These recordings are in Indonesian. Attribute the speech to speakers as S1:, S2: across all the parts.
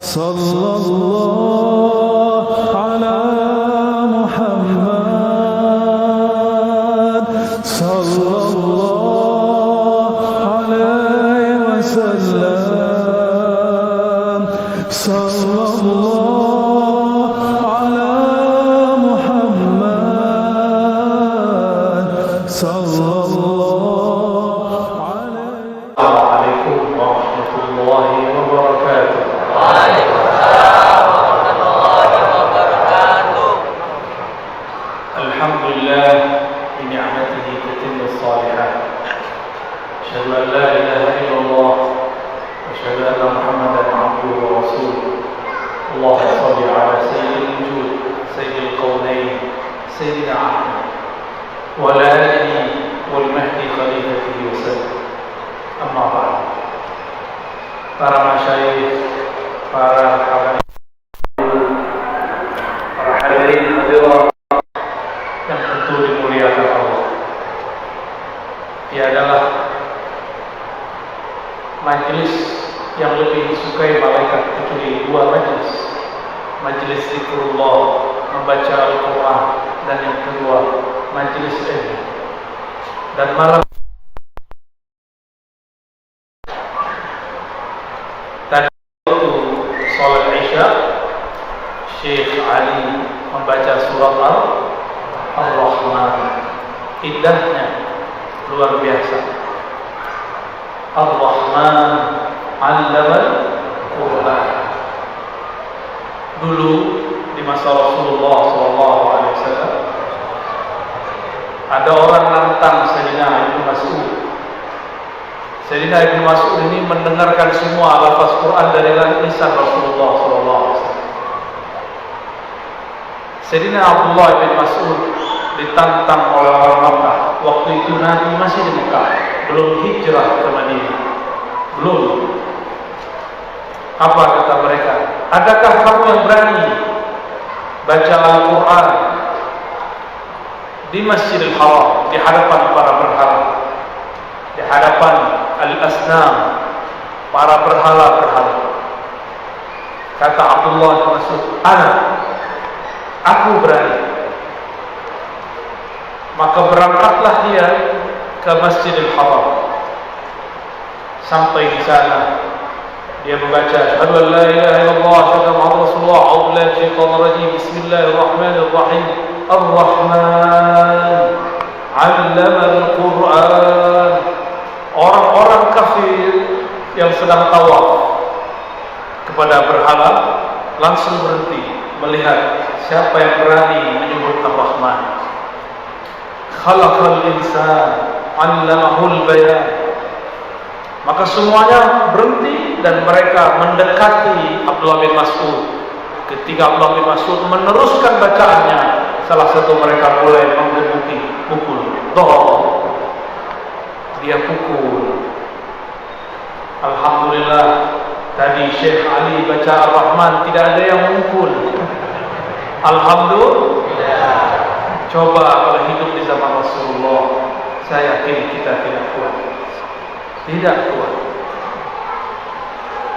S1: صلى الله على محمد صلى الله عليه وسلم صلى الله على محمد صلى الله عليه.
S2: السلام عليكم ورحمة الله وبركاته. الحمد لله بنعمته تتم الصالحات. أشهد أن لا إله إلا الله وأشهد أن محمدا عبده ورسوله. اللهم صل على سيد الوجود سيد الكونين سيدنا أحمد وعلى آله والمهدي خليفته وسلم. أما بعد. Para masyayikh, para hadirin, para hadirin hadirat yang tentu dimuliakan Allah. Tiadalah majlis yang lebih disukai malaikat kecuali dua majlis. Majlis zikrullah, membaca Al-Quran, dan yang kedua majlis ilmu. Dan malam salat Isya, Syekh Ali membaca surat Ar-Rahman. Indahnya luar biasa. Ar-Rahman 'allamal Quran. Dulu di masa Rasulullah SAW ada orang nantang Sayyidina Ibnu Mas'ud. Sayyidina Ibnu Mas'ud ini mendengarkan semua lafaz Quran dari lisan Rasulullah SAW. Sayyidina Abdullah bin Mas'ud ditantang oleh orang Makkah. Waktu itu Nabi masih di Mekah, belum hijrah ke Madinah. Belum. Apa kata mereka? Adakah kamu yang berani baca Al-Quran di Masjidil Haram, di hadapan para berhala, di hadapan al-asnam, para berhala-berhala? Kata Abdullah bin Mas'ud, aku berani. Maka berangkatlah dia ke Masjidil Haram. Sampai di sana dia membaca asyhadu an la ilaha illallah wa asyhadu anna rasulullah a'udzu billahi minasyaitonir rajim bismillahirrahmanirrahim ar-rahman 'allama al-Quran. Orang-orang kafir yang sedang tawaf kepada berhala langsung berhenti melihat siapa yang berani menyebut Ar-Rahman. Khalaqal insan 'allamahul bayan. Maka semuanya berhenti dan mereka mendekati Abdullah bin Mas'ud. Ketika Abdullah bin Mas'ud meneruskan bacaannya, salah satu mereka mulai menggebuki, pukul. Dia pukul. Alhamdulillah, tadi Syekh Ali baca Ar-Rahman tidak ada yang memukul. Alhamdulillah. Coba kalau hidup di zaman Rasulullah, saya yakin kita tidak kuat. Tidak kuat.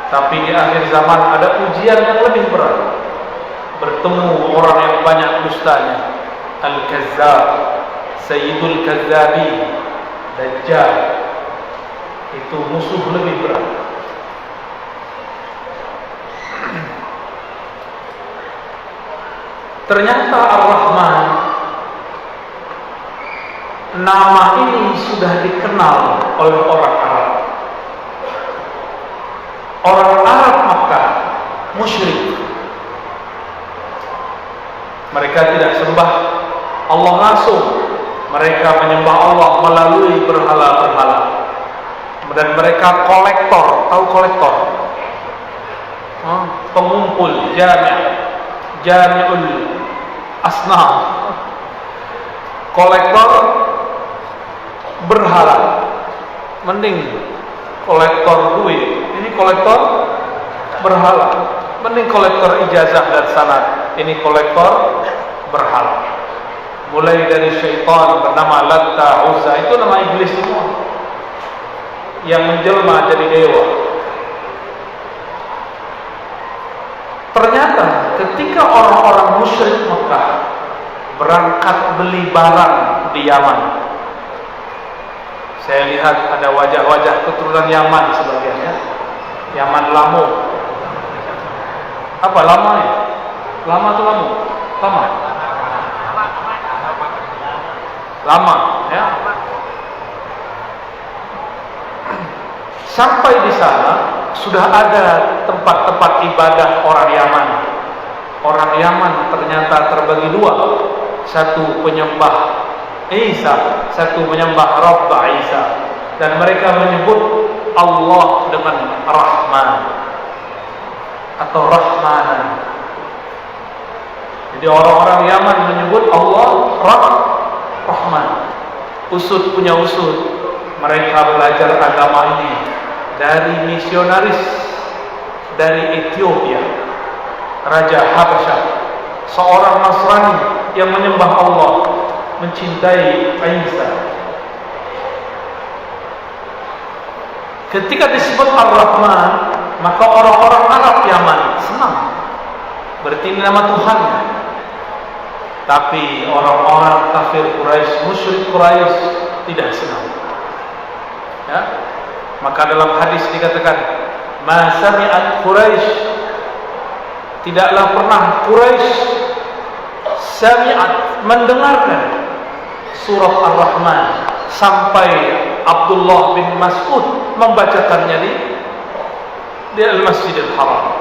S2: Tapi di akhir zaman ada ujian yang lebih berat. Bertemu orang yang banyak dustanya. Al-Kazzab, Sayyidul Kazzabi, Dajjal. Itu musuh lebih berat. Ternyata Ar-Rahman, nama ini sudah dikenal oleh orang Arab. Orang Arab Makkah musyrik. Mereka tidak sembah Allah langsung. Mereka menyembah Allah melalui berhala-berhala. Dan mereka kolektor. Tahu kolektor? Pengumpul jami'ul asnam. Kolektor berhala. Mending kolektor duit, ini kolektor berhala. Mending kolektor ijazah dan sanad, ini kolektor berhala. Mulai dari syaitan bernama Latta, Uzza, itu nama iblis semua yang menjelma jadi dewa. ternyata ketika orang-orang musyrik Mekah berangkat beli barang di Yaman, saya lihat ada wajah-wajah keturunan Yaman sebagian ya. Yaman Lamu. Apa lama ya? Lama atau Lamu? Lama. Lama ya. Sampai di sana sudah ada tempat-tempat ibadah orang Yaman. Orang Yaman ternyata terbagi dua. Satu penyembah Isa, satu menyembah Rabb Isa. Dan mereka menyebut Allah dengan Rahman atau Rahmanan. Jadi orang-orang Yaman menyebut Allah Rahman. Usud punya usud. Mereka belajar agama ini dari misionaris dari Ethiopia, Raja Habasyah, seorang Nasrani yang menyembah Allah, mencintai Isa. Ketika disebut Ar-Rahman, maka orang-orang Arab Yaman senang, berarti ini nama Tuhannya. Tapi orang-orang kafir Quraisy, musyrik Quraisy tidak senang. Ya? Maka dalam hadis dikatakan, "Ma sami'at Quraisy," tidaklah pernah Quraisy sami'at mendengarkan surah Ar-Rahman sampai Abdullah bin Mas'ud membacakannya di Al-Masjidil Haram.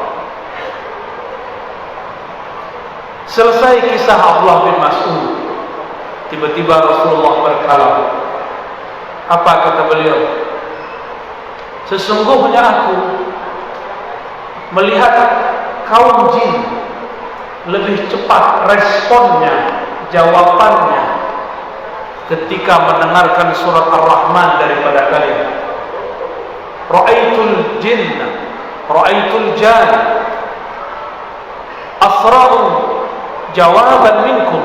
S2: Selesai kisah Abdullah bin Mas'ud, tiba-tiba Rasulullah berkalam. Apa kata beliau? Sesungguhnya aku melihat kaum jin lebih cepat responnya, jawabannya ketika mendengarkan surat Ar-Rahman daripada kalian. Ra'aitul jinna, ra'aitul jan asra'u jawaban minkum,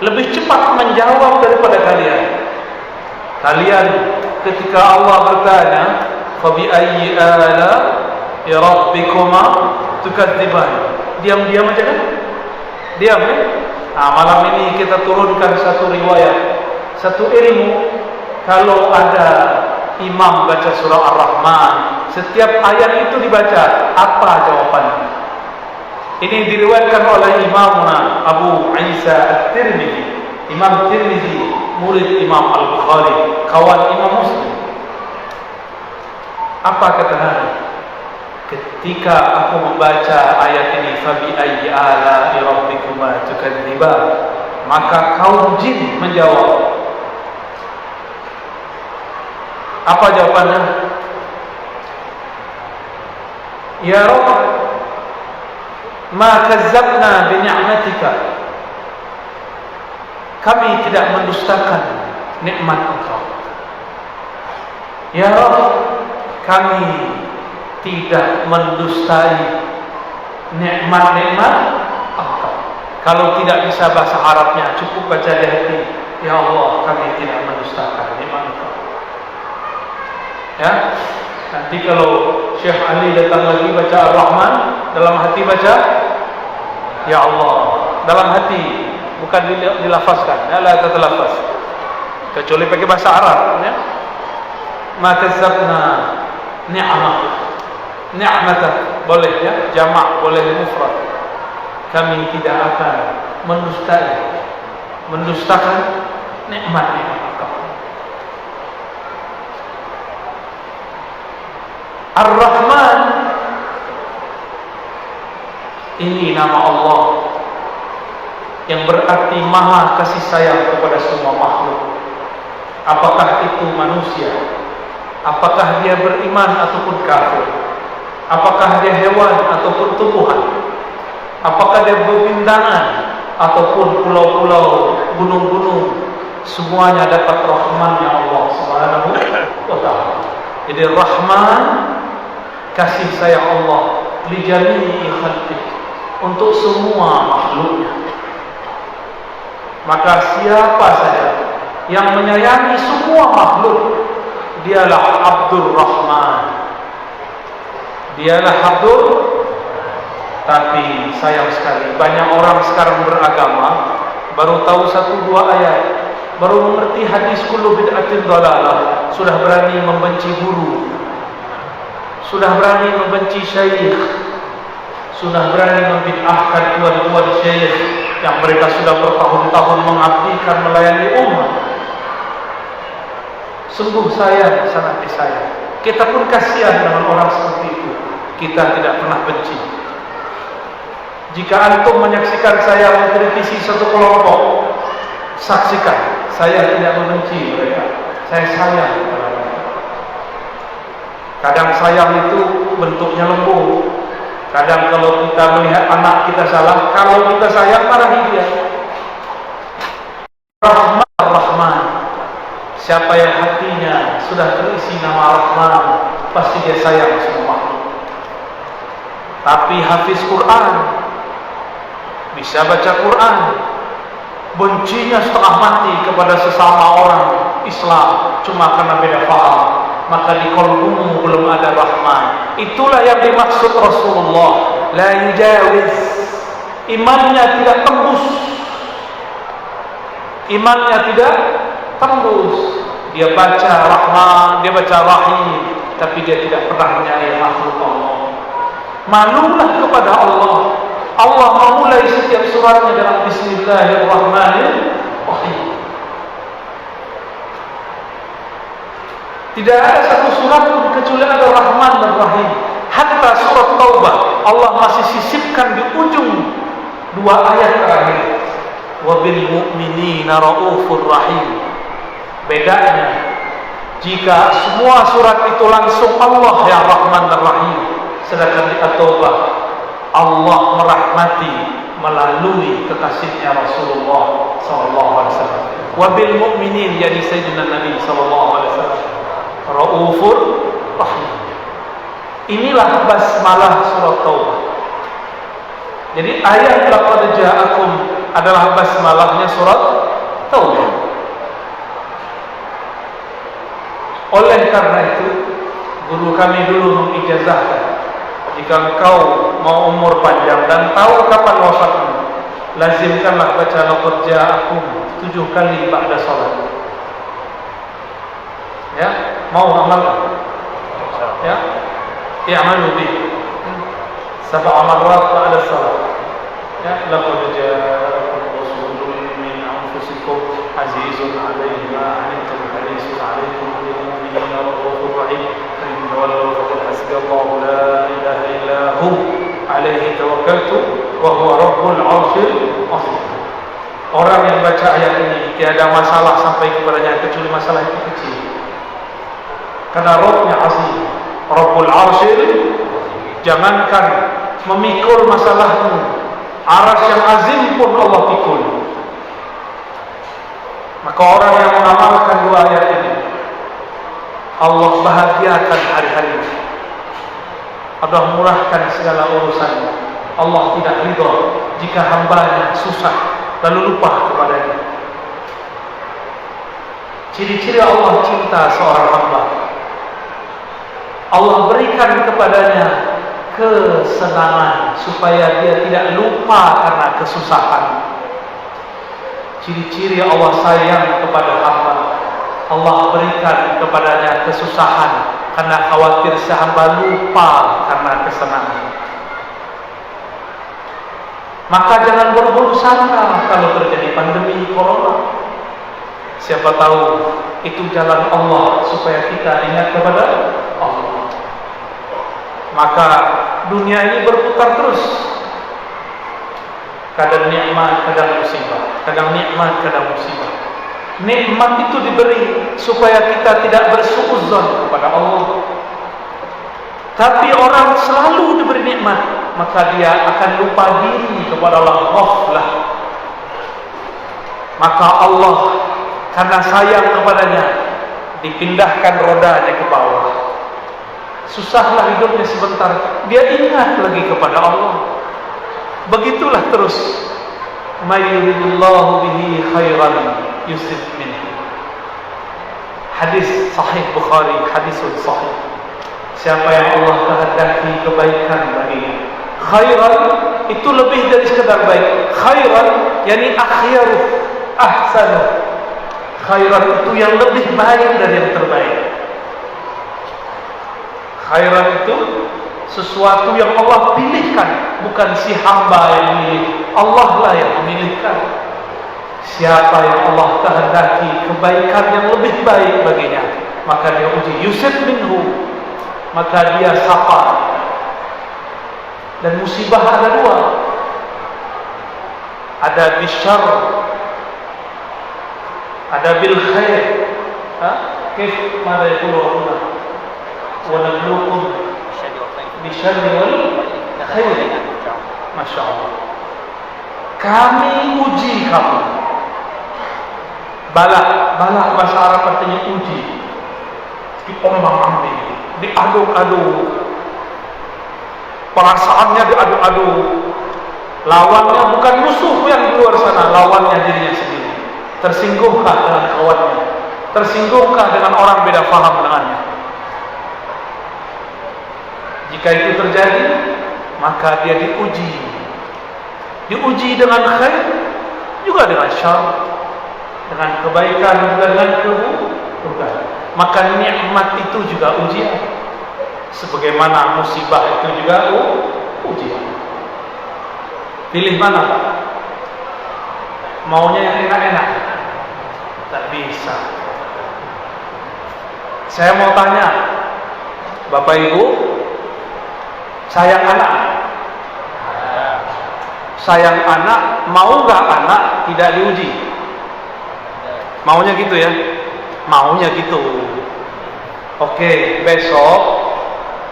S2: lebih cepat menjawab daripada kalian. Kalian ketika Allah bertanya, "Fa bi ayyi ala'i rabbikuma tukadziban?" Diam-diam aja kan? Diam ya? Nah, malam ini kita turunkan satu riwayat, satu ilmu. Kalau ada imam baca surah Ar-Rahman, setiap ayat itu dibaca, apa jawabannya? Ini diriwayatkan oleh Imamuna Abu Isa At-Tirmidzi, Imam Tirmidzi, murid Imam Al-Bukhari, kawan Imam Muslim. Apa kata Nabi? Ketika aku membaca ayat ini, "Fabi ayyi ala'i rabbikuma tukadziban," maka kaum jin menjawab. Apa jawabannya? "Ya Rabb, ma kazzabna bi ni'matika." Kami tidak mendustakan nikmat Engkau. Ya Rabb, kami tidak mendustai nikmat-nikmat Engkau. Kalau tidak bisa bahasa Arabnya, cukup baca di hati. Ya Allah, kami tidak mendustakan nikmat Engkau. Ya, nanti kalau Syekh Ali datang lagi baca Ar-Rahman, dalam hati baca Ya Allah, dalam hati, bukan dilafazkan. Ya, la tatalafaz, kecuali pakai bahasa Arab ya. Maka zabna ni'matak boleh ya, jamak boleh mufrad. Kami tidak akan mendustakan nikmat-nikmat Engkau. Ar-Rahman ini nama Allah yang berarti maha kasih sayang kepada semua makhluk. Apakah itu manusia, apakah dia beriman ataupun kafir, apakah dia hewan ataupun tumbuhan, apakah dia bebintangan ataupun pulau-pulau, gunung-gunung, semuanya dapat rahmannya Allah Subhanahu wa ta'ala. Jadi Rahman, kasih sayang Allah li jami'i khalqih, untuk semua makhluknya. Maka siapa saja yang menyayangi semua makhluk, dialah Abdur Rahman. Dialah Tapi sayang sekali, banyak orang sekarang beragama baru tahu 1-2 ayat, baru mengerti hadis kullu bid'atin dhalalah, sudah berani membenci guru, sudah berani membenci syekh, sudah berani membid'ahkan tuan-tuan syekh yang mereka sudah bertahun-tahun mengabdikan melayani umat. Sungguh sayang, sangat disayang. Kita pun kasihan dengan orang seperti itu. Kita tidak pernah benci. Jika antum menyaksikan saya mengkritisi satu kelompok, saksikan, saya tidak membenci mereka. Saya sayang kepada mereka. Kadang sayang itu bentuknya lembut. Kadang kalau kita melihat anak kita salah, kalau kita sayang, marahi dia. Rahman Rahman. Siapa yang hatinya sudah terisi nama Rahman, pasti dia sayang semua makhluk. Tapi hafiz Quran, bisa baca Quran, bencinya setengah mati kepada sesama orang Islam cuma karena beda paham, maka di qalbumu belum ada Rahman. Itulah yang dimaksud Rasulullah, la yujawiz, imannya tidak tembus, imannya tidak tembus. Dia baca Rahman, dia baca Rahim, tapi dia tidak pernah menyayai makhluk Allah. Malulah kepada Allah. Allah memulai setiap suratnya dengan Bismillahirrahmanirrahim. Tidak ada satu surat pun kecuali ada Rahman dan Rahim. Hatta surat Taubah, Allah masih sisipkan di ujung 2 ayat terakhir, wabil mu'minina raufur rahim. Bedanya, jika semua surat itu langsung Allah yang Rahman dan Rahim, sedangkan di At-Taubah Allah merahmati melalui kekasihnya Rasulullah SAW. Wabil mu'minin, yani Sayyidina Nabi SAW, raufur rahim. Inilah basmalah surat Taubah. Jadi ayat laqad ja'akum adalah basmalahnya surat Taubah. Oleh karena itu, guru kami dulu mengijazahkan, jika engkau mau umur panjang dan tahu kapan wafatmu, lazimkanlah baca laqad ja'akum 7 kali ba'da salat. Ya, mau amal? Ya, i'malu bih 7 marrat ba'da salat. Ya, laqad ja'akum rasulun min anfusikum azizun 'alaihi ma 'anittum harisun 'alaikum bil mu'minina raufur rahim. Wallahu hasbiyallahu la ilaha illa hu alaihi tawakkaltu wa huwa rabbul 'arsyil 'azim. Orang yang baca ayat ini tiada masalah sampai kepadanya kecuali masalah itu kecil. Karena Rabbnya azim, Rabbul 'arsyil, jangankan memikul masalahmu, arsy yang azim pun Allah pikul. Maka orang yang mengamalkan 2 ayat ini, Allah bahagiakan hari-harinya, Allah murahkan segala urusannya. Allah tidak ridha jika hambanya susah lalu lupa kepadanya. Ciri-ciri Allah cinta seorang hamba, Allah berikan kepadanya kesenangan supaya dia tidak lupa karena kesusahan. Ciri-ciri Allah sayang kepada hamba, Allah berikan kepadanya kesusahan karena khawatir si hamba lupa karena kesenangan. Maka jangan berburuk sangka kalau terjadi pandemi corona. Siapa tahu itu jalan Allah supaya kita ingat kepada Allah. Maka dunia ini berputar terus. Kadang nikmat, kadang musibah. Kadang nikmat, kadang musibah. Nikmat itu diberi supaya kita tidak bersuudzon kepada Allah. Tapi orang selalu diberi nikmat, maka dia akan lupa diri kepada Allah, ghaflah. Maka Allah karena sayang kepadanya dipindahkan rodanya ke bawah. Susahlah hidupnya sebentar, dia ingat lagi kepada Allah. Begitulah terus. May yuridillahu bihi khairan yusib minhu. Hadis sahih Bukhari, hadisun sahih. Siapa yang Allah kehendaki kebaikan baginya, Khairan itu lebih dari sekedar baik. Khairan yakni akhyaru, ahsanu. Khairan itu yang lebih baik dari yang terbaik. Khairan itu sesuatu yang Allah pilihkan, bukan si hamba yang memilih. Allah lah yang memilihkan. Siapa yang Allah kehendaki kebaikan yang lebih baik baginya, maka dia uji. Yusib minhu, maka dia sabar. Dan musibah ada dua, ada bisyar, ada bil khair. Kif mada yaqulu rabbuna wa nabluukum bisyarri wal khair. Masya Allah, kami uji kamu. Bala bahasa Arab artinya uji, diombang-ambing, diaduk-aduk, perasaannya diaduk-aduk. Lawannya bukan musuh yang di luar sana, lawannya dirinya sendiri. Tersinggungkah dengan kawannya? Tersinggungkah dengan orang beda faham dengannya? Jika itu terjadi, maka dia diuji. Diuji dengan khair, juga dengan syar, dengan kebaikan, juga dengan keburukan. Maka nikmat itu juga ujian, sebagaimana musibah itu juga ujian. Pilih mana, Pak? Maunya yang enak-enak? Tak bisa. Saya mau tanya, Bapak Ibu, sayang anak? Sayang anak, mau gak anak tidak diuji? Maunya gitu ya? Maunya gitu. Oke, besok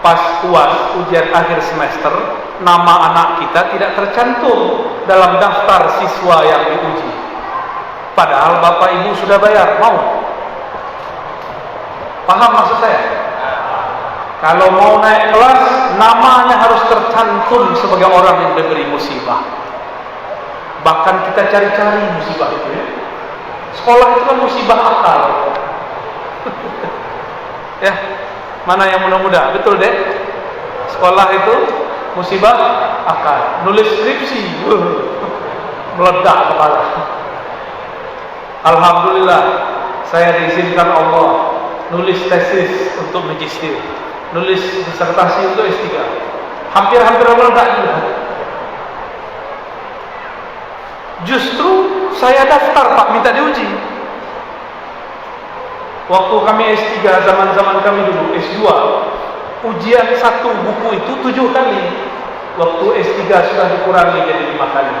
S2: pas UAS, ujian akhir semester, nama anak kita tidak tercantum dalam daftar siswa yang diuji. Padahal Bapak Ibu sudah bayar, mau? Paham maksud saya? Kalau mau naik kelas, namanya harus tercantum sebagai orang yang diberi musibah. Bahkan kita cari-cari musibah itu ya. Sekolah itu kan musibah akal. Ya, mana yang muda-muda? Betul deh. Sekolah itu musibah akal. Nulis skripsi, meledak kepala. Alhamdulillah, saya diizinkan Allah nulis tesis untuk magister, nulis disertasi untuk S3. Hampir-hampir meledak juga. Justru saya daftar, Pak, minta diuji. Waktu kami S3, zaman-zaman kami dulu S2, ujian satu buku itu 7 kali. Waktu S3 sudah dikurangi jadi 5 kali.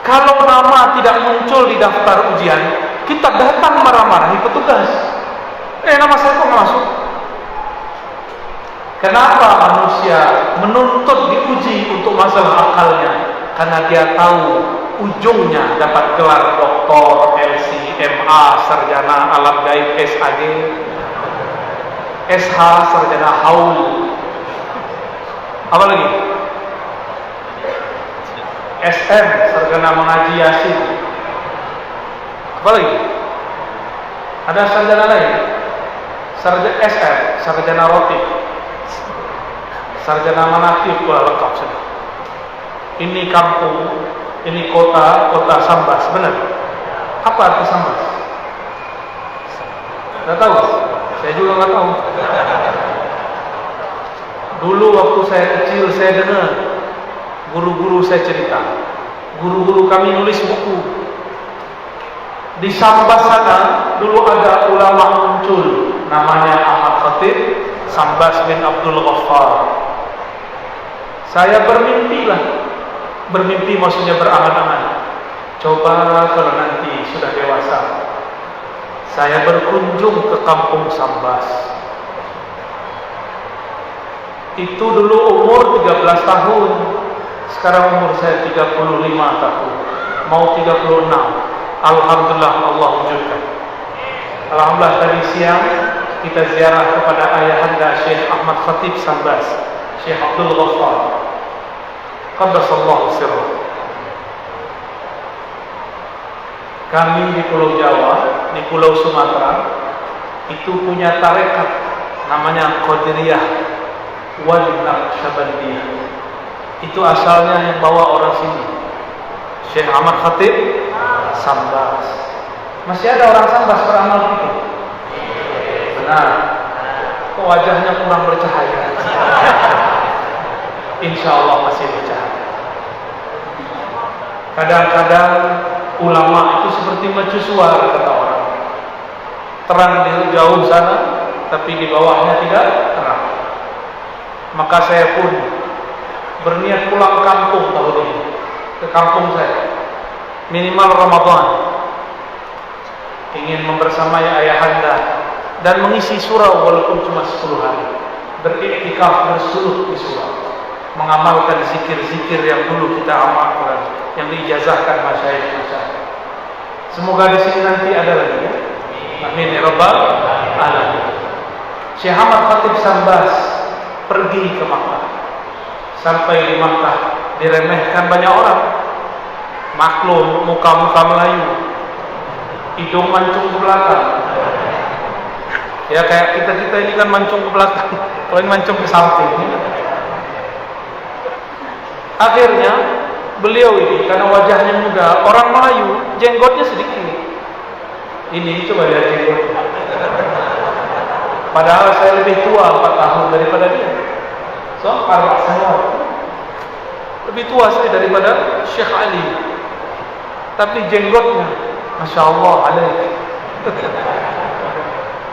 S2: Kalau nama tidak muncul di daftar ujian, kita datang marah-marahi petugas. Nama saya kok nggak masuk? Kenapa manusia menuntut diuji untuk masalah akalnya? Karena dia tahu ujungnya dapat gelar doktor, LC, MA, sarjana alam gaib, SAG, SH, sarjana haul. Apa lagi? SM, sarjana mengaji Yasin. Apa lagi? Ada sarjana lain? Sarjana SM, sarjana roti, sarjana manakib, wah lengkap sudah. Ini kampung, ini kota Sambas, benar? Apa arti Sambas? Nggak tahu, saya juga nggak tahu. Dulu waktu saya kecil saya dengar guru-guru saya cerita, guru-guru kami nulis buku. Di Sambas sana dulu ada ulama muncul, namanya Ahmad Khatib, Sambas bin Abdul Ghaffar. Saya bermimpi maksudnya berangan-angan. Coba kalau nanti sudah dewasa, saya berkunjung ke kampung Sambas. Itu dulu umur 13 tahun, sekarang umur saya 35 tahun, mau 36. Alhamdulillah Allah wujudkan. Alhamdulillah tadi siang kita ziarah kepada ayahanda Syekh Ahmad Khatib Sambas, Syekh Abdul Ghaffar, qaddasallahu sirrah. Kami di Pulau Jawa, di Pulau Sumatera itu punya tarekat namanya Qadiriyah wal Naqsyabandiyah. Itu asalnya yang bawa orang sini, Syekh Ahmad Khatib Sambas. Masih ada orang Sambas beramal begitu? Benar. Kok wajahnya kurang bercahaya? Insya Allah masih bercahaya. Kadang-kadang ulama itu seperti mercusuar, kata orang. Terang di jauh sana, tapi di bawahnya tidak terang. Maka saya pun berniat pulang kampung tahun ini, ke kampung saya, minimal Ramadan, ingin membersamai ayahanda dan mengisi surau walaupun cuma 10 hari, beriktikaf bersuluh di surau, mengamalkan zikir-zikir yang dulu kita amalkan, yang diijazahkan masyayikh-masyayikh. Semoga di sini nanti ada lagi ya. Amin ya rabbal alamin. Syekh Ahmad Khatib Sambas pergi ke Makkah. Sampai di Makkah diremehkan banyak orang. Maklum, muka-muka Melayu, hidung mancung ke belakang. Ya kayak kita ini kan mancung ke belakang, kalau ini mancung ke samping. Akhirnya beliau ini karena wajahnya muda, orang Melayu, jenggotnya sedikit. Ini coba lihat jenggot. Padahal saya lebih tua 4 tahun daripada dia. So, saya lebih tua saya daripada Syekh Ali. Tapi jenggotnya, Masya Allah alaih.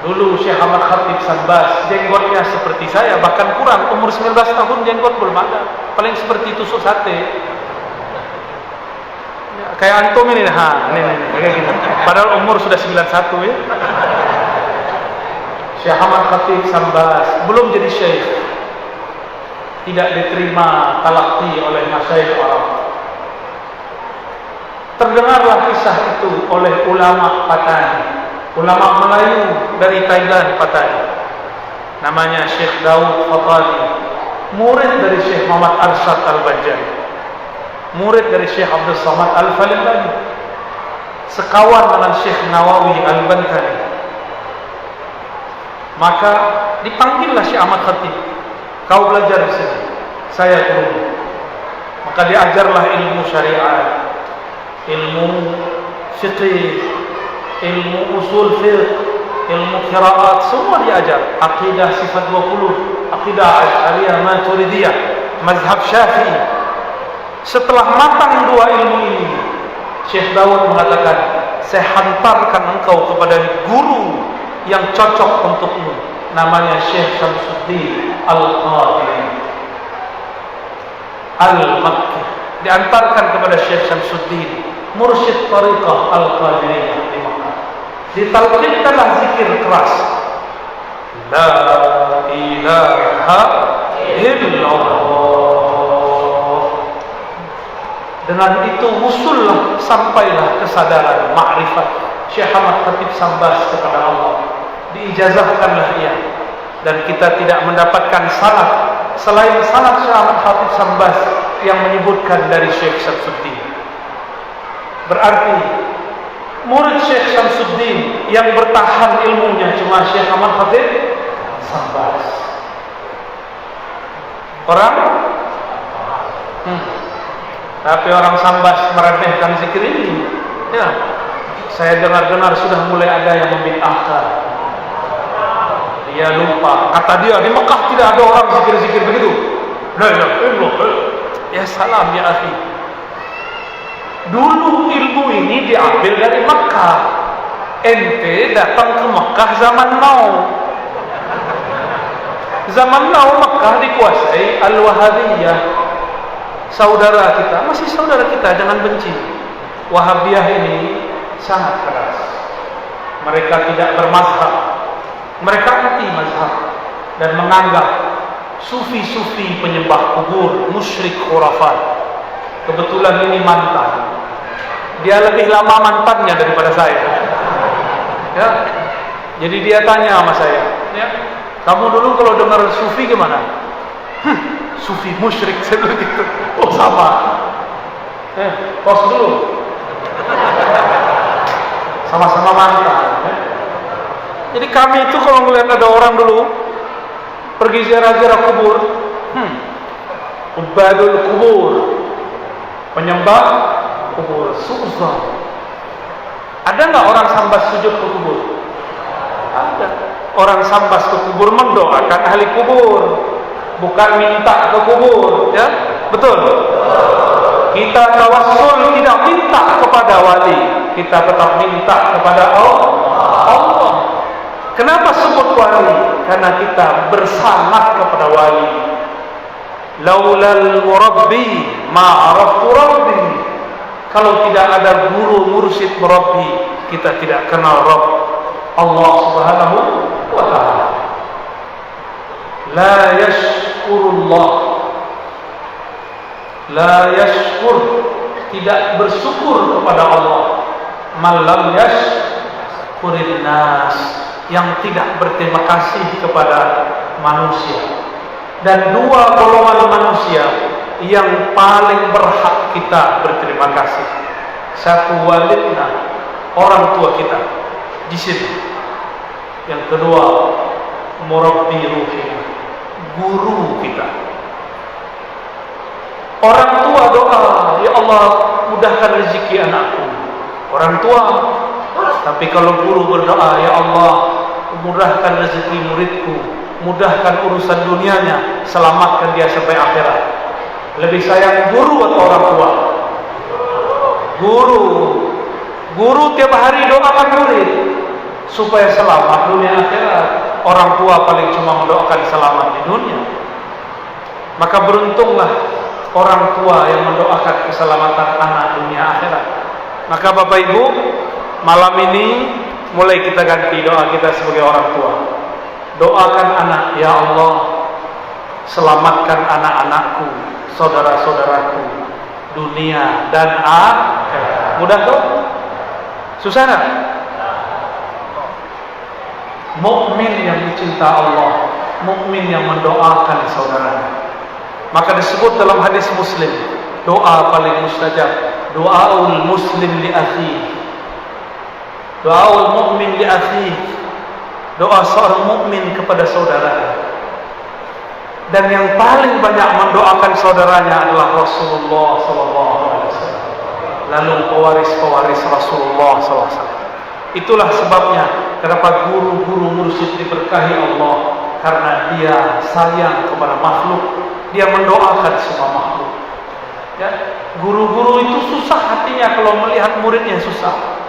S2: Dulu Syekh Ahmad Khatib Sambas, jenggotnya seperti saya, bahkan kurang. Umur 19 tahun jenggot belum ada. Paling seperti tusuk sate. Ya, kayak antum ini, kayak gini. Padahal umur sudah 91 ya. Syekh Ahmad Khatib Sambas belum jadi syekh, tidak diterima talaqi oleh masyayikh Arab. Terdengarlah kisah itu oleh ulama Patani, ulama Melayu dari Thailand Patani, namanya Syekh Daud Fatani, murid dari Syekh Muhammad Arsyad Al-Bajjali, murid dari Syekh Abdul Samad Al-Falibani, sekawan dengan Syekh Nawawi Al-Bantani. Maka dipanggillah Syekh Ahmad Khatib, kau belajar di sini, saya turun. Maka diajarlah ilmu syariat, ilmu fiqh, ilmu usul fiqh, ilmu qiraat, semua diajar. Aqidah sifat 20, aqidah Asy'ariyah Maturidiyah, mazhab Syafi'i. Setelah matang dua ilmu ini, Syekh Daud mengatakan, saya hantarkan engkau kepada guru yang cocok untukmu, namanya Syekh Syamsuddin Al-Qadiri Al-Makki. Diantarkan kepada Syekh Syamsuddin, mursyid tariqah Al-Qadiriyah di Makkah. Ditalqinkanlah zikir keras, la ilaha illallah. Dengan itu wusullah, sampailah kesadaran ma'rifat Syekh Ahmad Khatib Sambas kepada Allah. Diijazahkanlah ia, dan kita tidak mendapatkan sanad selain sanad Syekh Ahmad Khatib Sambas yang menyebutkan dari Syekh Syamsuddin. Berarti murid Syekh Syamsuddin yang bertahan ilmunya cuma Syekh Ahmad Khatib Sambas. Orang tapi orang Sambas meremehkan zikir ini. Ya, saya dengar-dengar sudah mulai ada yang membid'ahkan. Dia lupa, kata dia di Mekah tidak ada orang zikir-zikir begitu. La ilaha illallah. Ya salam ya akhi. Dulu ilmu ini diambil dari Mekah. Ente datang ke Mekah zaman now. Zaman now Mekah dikuasai Al-Wahabiyah. Saudara kita, masih saudara kita, jangan benci. Wahabiyah ini sangat keras. Mereka tidak bermazhab. Mereka anti mazhab dan menganggap sufi-sufi penyembah kubur, musyrik, khurafat. Kebetulan ini mantan. Dia lebih lama mantannya daripada saya. Ya. Jadi dia tanya sama saya, ya, kamu dulu kalau dengar sufi gimana? Sufi musyrik, saya bilang gitu. Oh sama. Pos dulu. Sama-sama mantan. Jadi kami itu kalau melihat ada orang dulu pergi ziarah-ziarah kubur, Ubadul kubur, penyembah kubur. Su'zon. Ada nggak orang sambas sujud ke kubur? Ada. Orang sambas ke kubur mendoakan ahli kubur, bukan minta ke kubur, ya? Betul? Kita tawassul tidak minta kepada wali, kita tetap minta kepada Allah. Kenapa sebut wali? Karena kita bersanad kepada wali. Laulal murabbi ma'araftu rabbi. Kalau tidak ada guru mursyid murabbi, kita tidak kenal Rabb Allah Subhanahu wa ta'ala. La yashkurullah, la yashkur, tidak bersyukur kepada Allah. Malam yashkurin nas, yang tidak berterima kasih kepada manusia. Dan dua golongan manusia yang paling berhak kita berterima kasih. Satu, walidna, orang tua kita di sini. Yang kedua, murabbi ruhina, guru kita. Orang tua doa, ya Allah mudahkan rezeki anakku. Orang tua. Tapi kalau guru berdoa, ya Allah mudahkan rezeki muridku, mudahkan urusan dunianya, selamatkan dia sampai akhirat. Lebih sayang guru atau orang tua? Guru tiap hari doakan murid supaya selamat dunia akhirat. Orang tua paling cuma mendoakan selamat di dunia. Maka beruntunglah orang tua yang mendoakan keselamatan anak dunia akhirat. Maka Bapak Ibu, malam ini mulai kita ganti doa kita sebagai orang tua. Doakan anak, ya Allah selamatkan anak-anakku, saudara-saudaraku, dunia dan akhirat. Mudah tuh? Susah nggak? Mukmin yang dicinta Allah, mukmin yang mendoakan saudaranya. Maka disebut dalam hadis Muslim, doa paling mustajab, doaul muslim li akhi, doaul mukmin li akhi, doa seorang mukmin kepada saudaranya. Dan yang paling banyak mendoakan saudaranya adalah Rasulullah SAW. Lalu pewaris-pewaris Rasulullah SAW. Itulah sebabnya kenapa guru-guru mursyid diberkahi Allah, karena dia sayang kepada makhluk, dia mendoakan semua makhluk. Ya, guru-guru itu susah hatinya kalau melihat muridnya susah.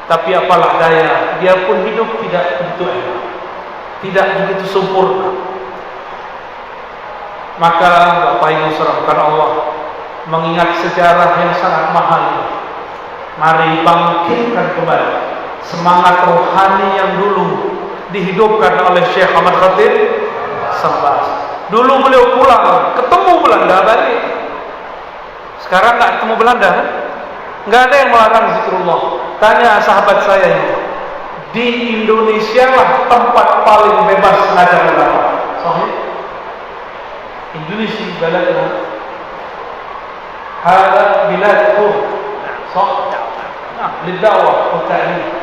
S2: Tapi apalah daya, dia pun hidup tidak begitu enak, tidak begitu sempurna. Maka Bapak Ibu saudara Allah, mengingat sejarah yang sangat mahal, mari bangkitkan kembali semangat rohani yang dulu dihidupkan oleh Syekh Ahmad Khatib Sambas. Dulu beliau pulang, ketemu Belanda balik. Sekarang nggak ketemu Belanda, nggak ada yang melarang zikrullah. Tanya sahabat saya ini, di Indonesia lah tempat paling bebas ngajar ulama. Sahih? Indonesia baladna hada biladku sah lidawah wa ta'lim.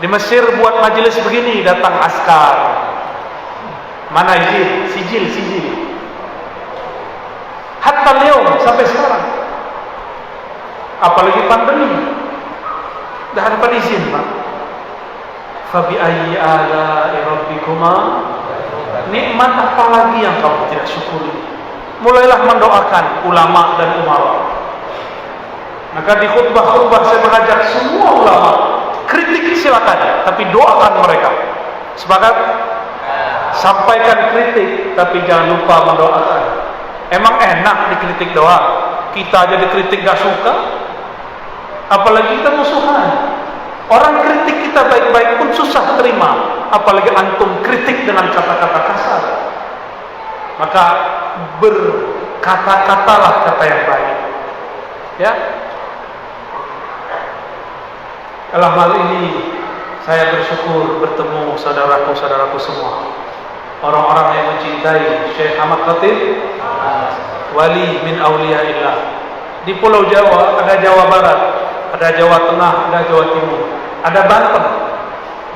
S2: Di Mesir buat majelis begini datang askar. Mana izin? Sijil. Hatta leom sampai sekarang. Apalagi pandemi, dah ada izin, Pak. Fabi ayyi ala'i rabbikuma, nikmat apa lagi yang kamu tidak syukuri? Mulailah mendoakan ulama dan umara. Maka di khutbah-khutbah saya mengajak semua ulama, kritik silakan, tapi doakan mereka. Sepakat? Sampaikan kritik, tapi jangan lupa mendoakan. Emang enak dikritik doang? Kita aja dikritik gak suka, apalagi kita musuhan. Orang kritik kita baik-baik pun susah terima, apalagi antum kritik dengan kata-kata kasar. Maka berkata-katalah kata yang baik. Ya. Dalam hal ini saya bersyukur bertemu saudaraku-saudaraku semua, orang-orang yang mencintai Syekh Ahmad Khatib, wali min auliyaillah. Di Pulau Jawa ada Jawa Barat, ada Jawa Tengah, ada Jawa Timur, ada Banten.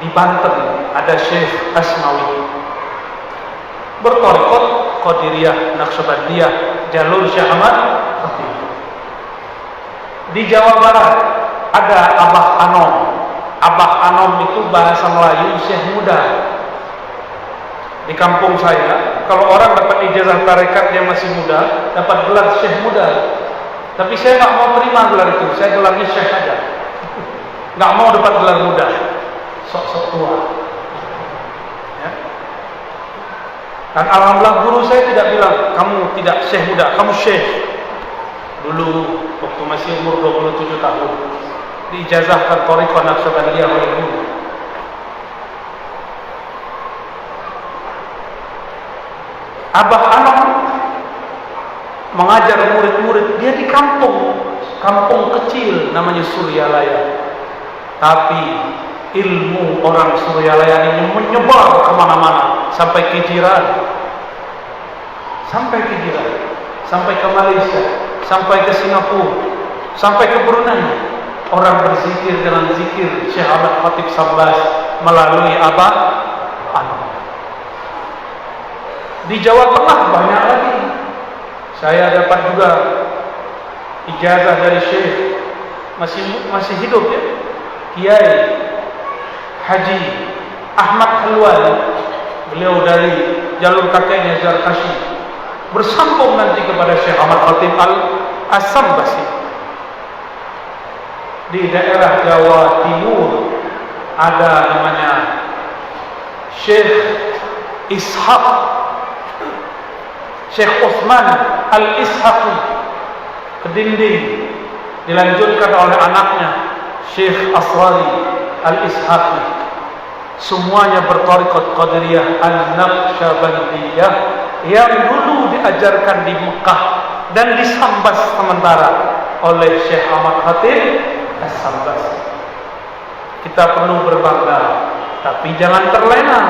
S2: Di Banten ada Syekh Asmawi. bertorikot Qadiriyah, Naqsyabandiyah, jalur Syekh Ahmad Khatib. Di Jawa Barat ada Abah Anom. Abah Anom itu bahasa Melayu Syekh Muda. Di kampung saya, kalau orang dapat ijazah tarekat dia masih muda, dapat gelar Syekh Muda. Tapi saya nggak mau terima gelar itu, saya gelarnya Syekh aja. Nggak mau dapat gelar muda, sok-sok tua. Ya. Dan alhamdulillah guru saya tidak bilang kamu tidak Syekh Muda, kamu Syekh. Dulu waktu masih umur 27 tahun diijazahkan Thariqah Naqsyabandiyah oleh guru. Abah Anom mengajar murid-murid dia di kampung kecil namanya Suryalaya. Tapi ilmu orang Suryalaya ini menyebar kemana-mana sampai ke jiran, sampai ke Malaysia, sampai ke Singapura, sampai ke Brunei. Orang berzikir dengan zikir Syekh Ahmad Khatib Sambas melalui Abah Anom. Di Jawa Tengah banyak lagi. Saya dapat juga ijazah dari Syekh masih hidup ya, Kiai Haji Ahmad Halwani. Beliau dari jalur kakeknya Zarkashi, bersambung nanti kepada Syekh Ahmad Khatib As-Sambasi. Di daerah Jawa Timur ada namanya Syekh Ishaq, Syekh Utsman Al-Ishaqi Kedinding, dilanjutkan oleh anaknya Syekh Asrari Al-Ishaqi. Semuanya berthariqat Qadiriyah An-Naqsyabandiyah yang dulu diajarkan di Mekah dan disambas sementara oleh Syekh Ahmad Khatib As-Sambasi. Kita perlu berbangga, tapi jangan terlena.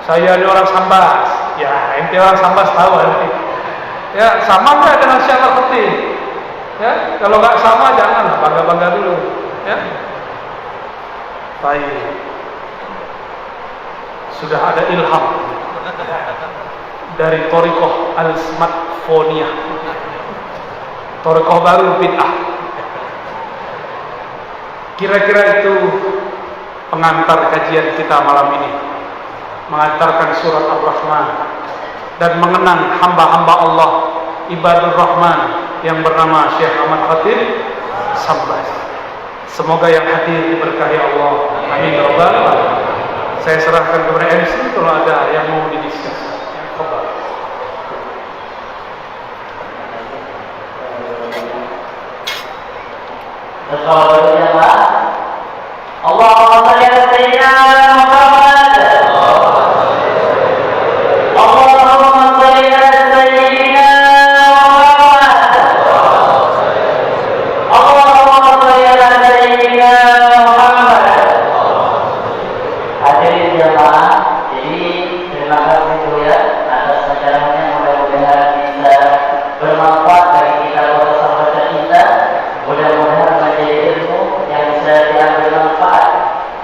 S2: Saya ini orang Sambas, ya ente orang Sambas tahu nanti. Ya sama nggak dengan Syekh Ahmad Khatib? Ya kalau nggak sama jangan bangga-bangga dulu. Ya, baik. Sudah ada ilham dari Thariqah Al-Smartphoniyah, Thariqah baru bid'ah. Kira-kira itu pengantar kajian kita malam ini, mengantarkan surat Ar-Rahman dan mengenang hamba-hamba Allah Ibadur Rahman yang bernama Syekh Ahmad Khatib Sambas. Semoga yang hadir diberkahi Allah. Amin ya rabbal alamin. Saya serahkan kepada MC kalau ada yang mau didiskusi.
S3: Allahumma shalli ala sayyidina Muhammad. Allahumma shalli ala sayyidina Muhammad. Allahumma shalli ala sayyidina Muhammad. Hadirin jamaah, jadi terima kasih dulu ya atas acaranya, mudah-mudahan bisa bermanfaat bagi kita para sahabat kita. Mudah-mudahan menjadi ilmu yang bisa diambil manfaat,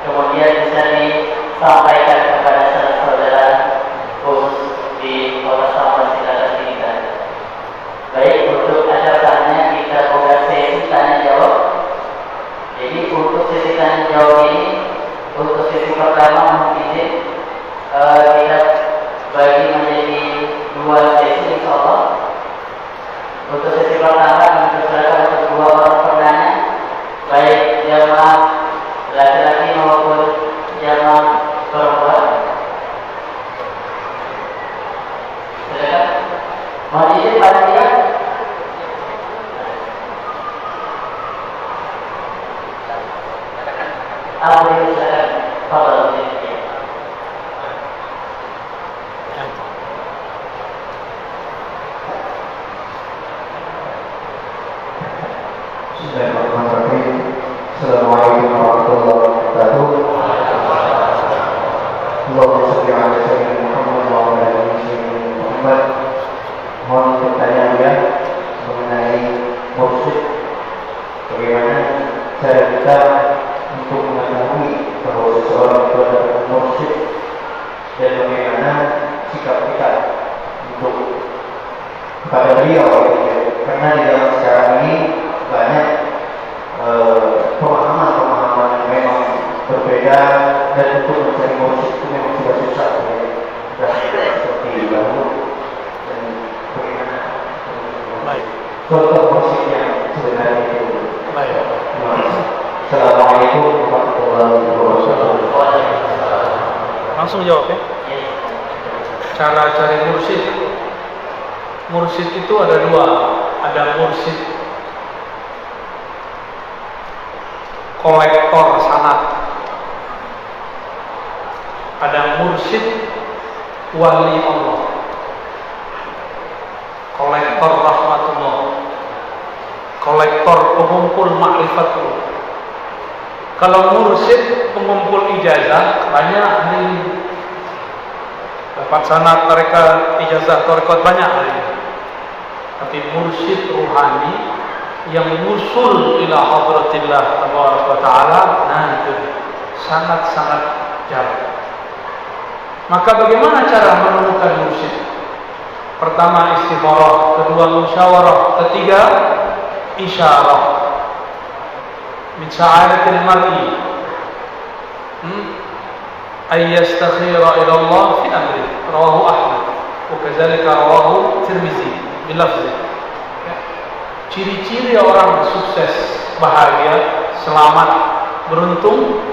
S3: kemudian bisa disampaikan kepada saudara khusus di kota Sambas Cilacap kita. Baik, untuk acaranya kita buka sesi tanya jawab. Jadi untuk sesi tanya jawab ini, untuk sesi pertama mungkin kita bagi menjadi 2 sesi insyaallah. Untuk sesi pertama kami persilakan untuk 2 orang penanya, baik jamaah laki-laki maupun jamaah perempuan. Silakan. Mohon izin panitia. Alhamdulillah, silakan. Fadhil.
S4: Bismillahirrahmanirrahim. Assalamualaikum warahmatullahi wabarakatuh. Allahumma shalli ala sayyidina Muhammad wa ala ali sayyidina Muhammad. Mohon pertanyaan ya mengenai mursyid. Bagaimana cara kita untuk mengetahui bahwa seseorang itu adalah mursyid dan bagaimana sikap kita kepada beliau, karena di dalam sejarah ini banyak pemahaman-pemahaman yang memang berbeda, dan untuk mencari mursyid itu memang sudah susah ya. Sudah seperti dahulu. Dan bagaimana
S2: Baik.
S4: contoh mursyid yang sebenarnya itu.
S2: Baik.
S4: Assalamualaikum warahmatullahi wabarakatuh.
S2: Langsung jawab ya. Cara cari mursyid. Mursyid itu ada dua. Ada mursyid kolektor sanad. Ada mursyid wali Allah. Kolektor rahmatullah. Kolektor pengumpul ma'rifatullah. Kalau mursyid pengumpul ijazah banyak hari ini. Dapat sanad tarekat ijazah tarekat banyak hari ini. Tapi mursyid ruhani yang musul ila hadratillah tabaraka wa taala, nah itu sangat-sangat jarang. Maka bagaimana cara menemukan mursyid? Pertama istikharah, kedua musyawarah, ketiga isyarah. Min sa'adatil mar'i ay yastakhira ila Allah fi amri. Rawahu Ahmad wa kadzalika rawahu Tirmizi bilafzi. Ciri-ciri orang sukses, bahagia, selamat, beruntung,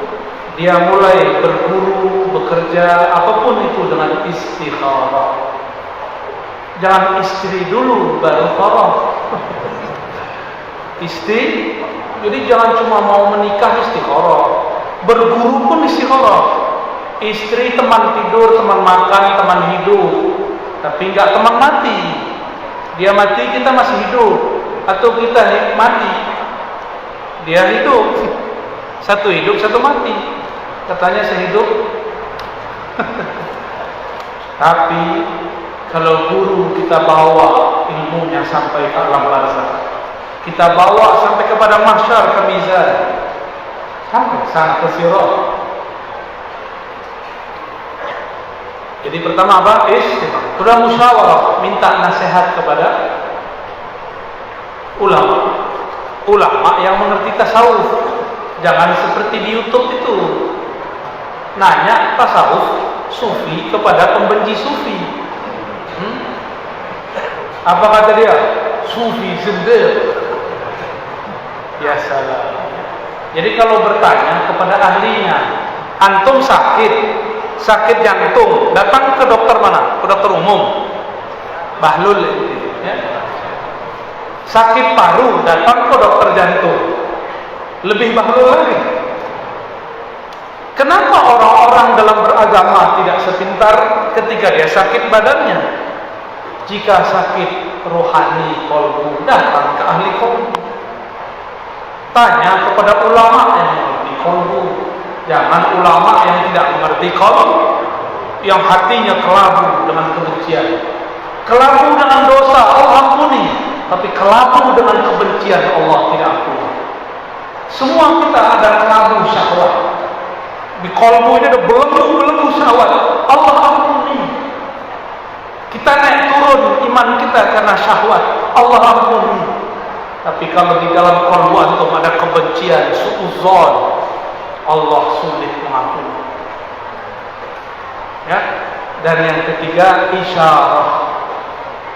S2: dia mulai berguru, bekerja, apapun itu dengan istikharah. Jangan istri dulu baru farah. Jadi jangan cuma mau menikah istikharah, berguru pun istikharah. Istri teman tidur, teman makan, teman hidup, tapi enggak teman mati. Dia mati, kita masih hidup, atau kita mati, dia hidup. Satu hidup, satu mati. Katanya sehidup. Tapi kalau guru kita bawa ilmunya sampai ke alam barzakh, kita bawa sampai kepada mahsyar, ke mizan, sampai sana ke sirat. Jadi pertama apa? Sudah musyawarah, minta nasihat kepada ulama. Ulama yang mengerti tasawuf. Jangan seperti di YouTube itu nanya tasawuf sufi kepada pembenci sufi. Apa kata dia? Sufi zindiq. Ya salah. Jadi kalau bertanya kepada ahlinya, antum sakit jantung, datang ke dokter mana? Ke dokter umum. Bahlul ya. Sakit paru, datang ke dokter jantung. Lebih bahlul lagi. Kenapa orang-orang dalam beragama tidak sepintar ketika dia sakit badannya? Jika sakit rohani qalbu, datang ke ahli qalbu. Tanya kepada ulama yang mengerti qalbu. Jangan ulama yang tidak mengerti qalbu, yang hatinya kelabu dengan kebencian. Kelabu dengan dosa Allah ampuni, tapi kelabu dengan kebencian Allah tidak ampuni. Semua kita ada kelabu syahwat. Di qalbu ini ada belenggu syahwat. Allah ampuni. Kita naik turun iman kita karena syahwat. Allah ampuni. Tapi kalau di dalam qalbu antum ada kebencian, suudzon, Allah sulit mengampuni. Ya. Dan yang ketiga isyarah.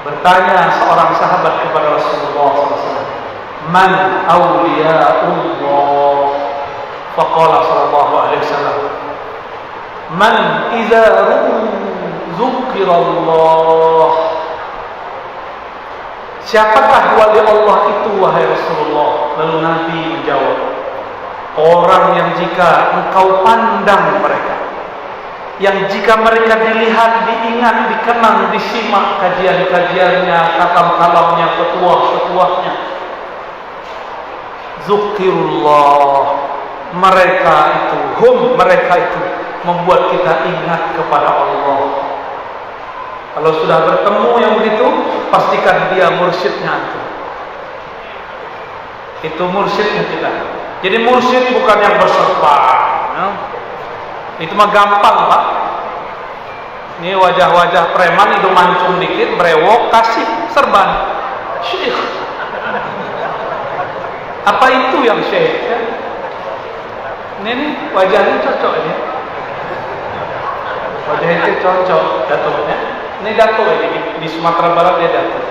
S2: Bertanya seorang sahabat kepada Rasulullah SAW, Man awliyaullah? Faqala sallallahu alaihi wasallam, Man idza dzukirallah. Siapakah wali Allah itu wahai Rasulullah? Lalu Nabi menjawab, orang yang jika engkau pandang mereka, yang jika mereka dilihat, diingat, dikenang, disimak kajian-kajiannya, kalam-kalamnya, petuah-petuahnya, zukirullah, mereka itu membuat kita ingat kepada Allah. Kalau sudah bertemu yang begitu, pastikan dia mursyidnya itu mursyidnya kita. Jadi mursyid bukan yang berserta, ya. Itu mah gampang Pak. Ini wajah-wajah preman hidung mancung dikit, brewok, kasih serban. Syekh. Apa itu yang syekh? Ya? Ini wajahnya cocok ini. Wajahnya cocok, Datuk ya. Ini Datuk ini di Sumatera Barat dia Datuk.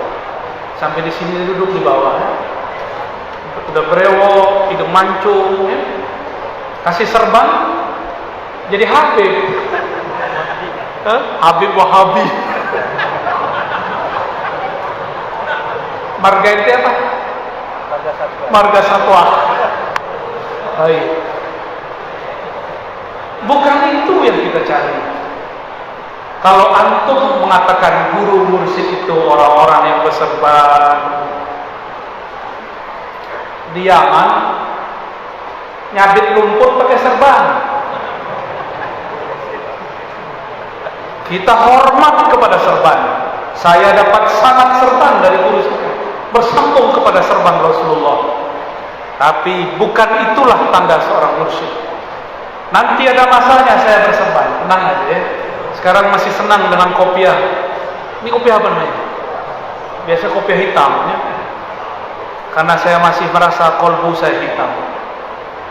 S2: Sampai di sini duduk di bawah. Ya. Udah brewok, hidung mancung, ya. Kasih serban, jadi Habib. Habib Wahabi. Marga itu apa? Marga Satwa. Baik. Bukan itu yang kita cari. Kalau antum mengatakan guru mursyid itu orang-orang yang berserban di Yaman, nyabit lumpur pakai serban. Kita hormat kepada serban. Saya dapat sangat serban dari guru saya, bersambung kepada serban Rasulullah. Tapi bukan itulah tanda seorang mursyid. Nanti ada masanya saya berserban, tenang aja ya. Sekarang masih senang dengan kopiah. Ini kopiah apa namanya? Biasa kopiah hitam ya. Karena saya masih merasa kolbu saya hitam,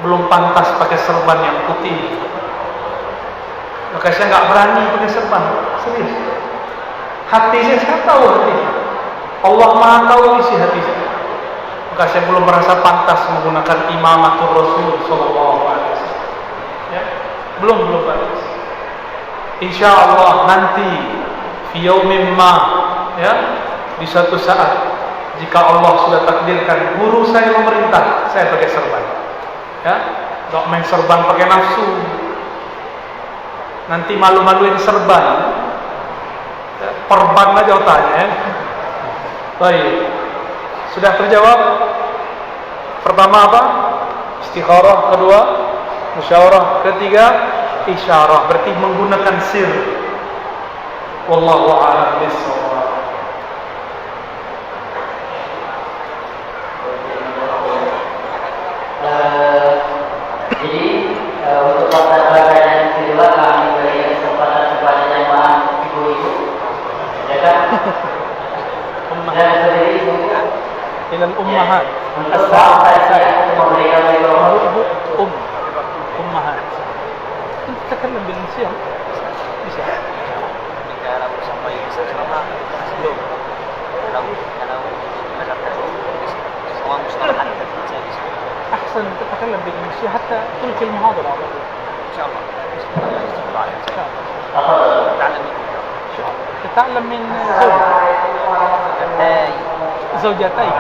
S2: belum pantas pakai serban yang putih. Maka saya nggak berani pakai serban, serius. Hati saya tahu hati. Allah Maha tahu isi hati saya. Maka saya belum merasa pantas menggunakan imamatul Rasul Sallallahu Alaihi Wasallam. Ya, belum pantas. Insya Allah nanti, fi yaumin ma, ya, di suatu saat, jika Allah sudah takdirkan guru saya memerintah, saya pakai serban. Ya, nggak main serban pakai nafsu. Nanti malu-maluin serban, perban aja otaknya. Ya. Baik, sudah terjawab. Pertama apa? Istikharah. Kedua, musyawarah. Ketiga, isyarah. Berarti menggunakan sir. Wallahu a'lam bishawab.
S3: Jadi untuk pertanyaan yang kedua kami beri kesempatan kepada jemaah ibu-ibu, ya kan? Dan sendiri
S2: Ilal ummahat.
S3: untuk saya memberikan mikrofon.
S2: Ummahat. Tatakallam bil Indonesia. Bisa.
S5: Negara bersama yang selama sebelum kalau semua mustalahat saya bisa.
S2: أحسن تتكلم بالإنجليزية حتى تلقي المحاضرة على طول.
S5: إن شاء الله.
S2: تتعلم من زوجتين.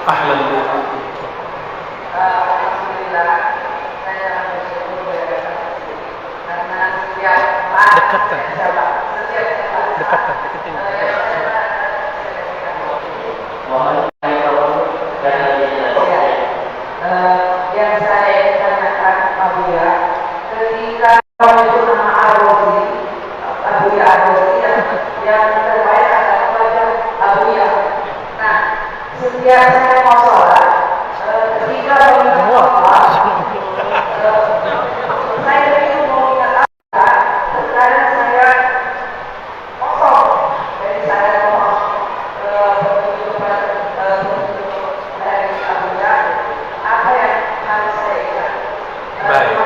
S2: أهلا بك. Dekatkan.
S3: Mohon mikrofon dan
S6: yang saya tanyakan apabila ketika itu nama Ar-Razi, Abuya Ar-Razi yang terbaik adalah wajah Abuya. Nah, setiap saya mau sholat, ketika mengingat Allah, saya itu mau ingat Allah, sekarang saya kosong, jadi saya mau apa yang harus saya ingat?
S2: Baik.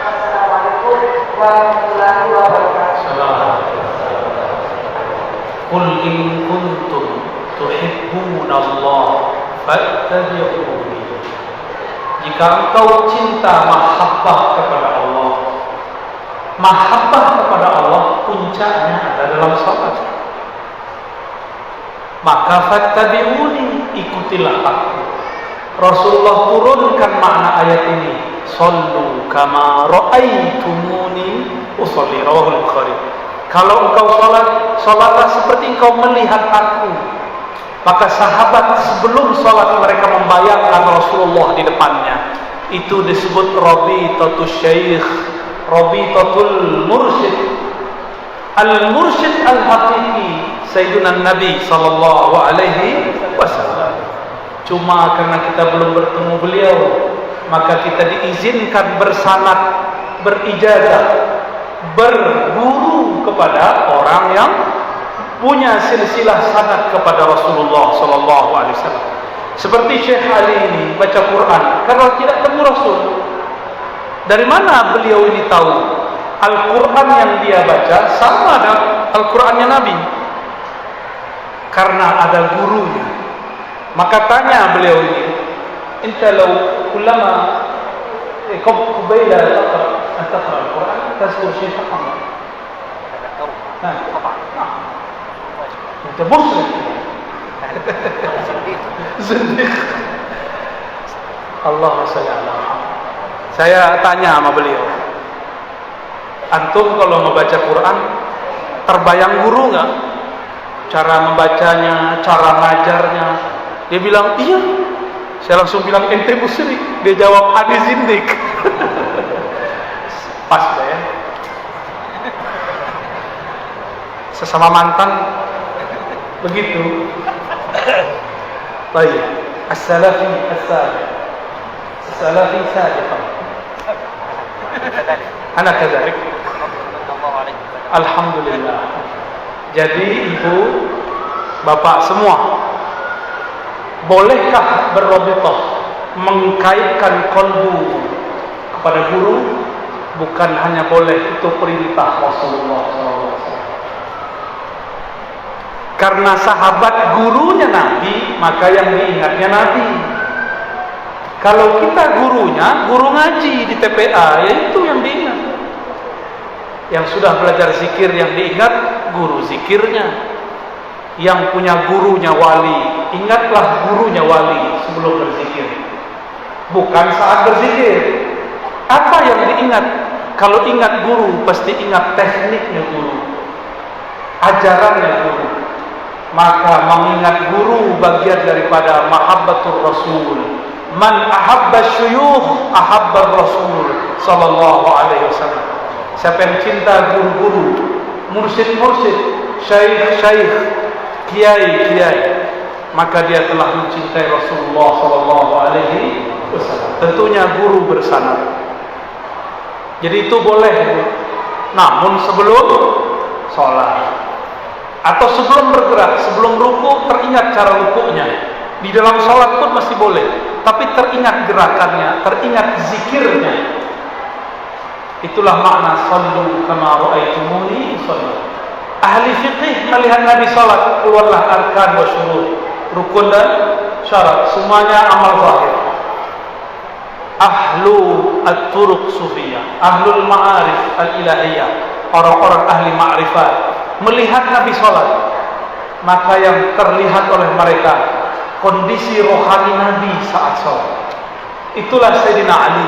S6: Assalamualaikum warahmatullahi wabarakatuh.
S2: Qul in kuntum tuhibbuna Allah fattabi'uni. Jika engkau cinta mahabbah kepada Allah, mahabbah kepada Allah puncaknya ada dalam salat. Maka fattabi'uni, ikutilah aku. Rasulullah turunkan makna ayat ini, sallu kama ra'aitumuni usolli, rawahul Bukhari. Kalau engkau salatlah seperti engkau melihat aku. Maka sahabat sebelum salat mereka membayangkan Rasulullah di depannya. Itu disebut rabitatus syekh, rabitatul mursyid. Al-mursyid al-haqiqi Sayyiduna Nabi sallallahu alaihi wasallam. Cuma karena kita belum bertemu beliau, maka kita diizinkan bersanad, berijazah, berguru kepada orang yang punya silsilah sanad kepada Rasulullah sallallahu alaihi wasallam. Seperti Syekh Ali ini baca Quran karena tidak ketemu Rasul. Dari mana beliau ini tahu Al-Quran yang dia baca sama dengan Al-Qurannya Nabi? Karena ada gurunya. Maka tanya beliau ini, "Anta law kullama qabila taqra Al-Quran tazkur syai'an Muhammad." Itu musyrik. Zindiq. Allahumma shalli ala Muhammad. Saya tanya sama beliau, antum kalau membaca Quran terbayang guru nggak? Cara membacanya, cara ngajarnya? Dia bilang iya. Saya langsung bilang ente musyrik. Dia jawab ane zindik. Pas deh ya. Sesama mantan begitu. Baik. As-salafi as-salih. As-salafi sadiqan. Anak kadzalik. Alhamdulillah. Jadi ibu, bapak semua, bolehkah berrabithah, mengkaitkan kolbu kepada guru? Bukan hanya boleh, itu perintah Rasulullah SAW. Karena sahabat gurunya Nabi, maka yang diingatnya Nabi. Kalau kita gurunya, guru ngaji di TPA, ya itu yang diingat. Yang sudah belajar zikir yang diingat, guru zikirnya. Yang punya gurunya wali, ingatlah gurunya wali sebelum berzikir. Bukan saat berzikir. Apa yang diingat? Kalau ingat guru, pasti ingat tekniknya guru, ajarannya guru. Maka mengingat guru bagian daripada mahabbatur Rasul. Man ahabba syuyukh ahabba Rasul sallallahu alaihi wasallam. Siapa yang cinta guru-guru, mursyid-mursyid, syekh-syekh, kiai-kiai, maka dia telah mencintai Rasulullah sallallahu alaihi wasallam. Tentunya guru bersanad. Jadi itu boleh, namun sebelum sholat atau sebelum bergerak, sebelum ruku, teringat cara rukunya. Di dalam sholat pun masih boleh, tapi teringat gerakannya, teringat zikirnya. Itulah makna sallu kama ra'aitumuni usalli. Ahli fiqih melihat Nabi salat, keluarlah arkan wa syurut, rukun dan syarat, semuanya amal zahir. Ahlu at-turuq sufiyah, ahlul ma'arif al-ilahiyah, orang-orang ahli ma'rifat melihat Nabi salat, maka yang terlihat oleh mereka kondisi rohani Nabi saat salat. Itulah Sayyidina Ali,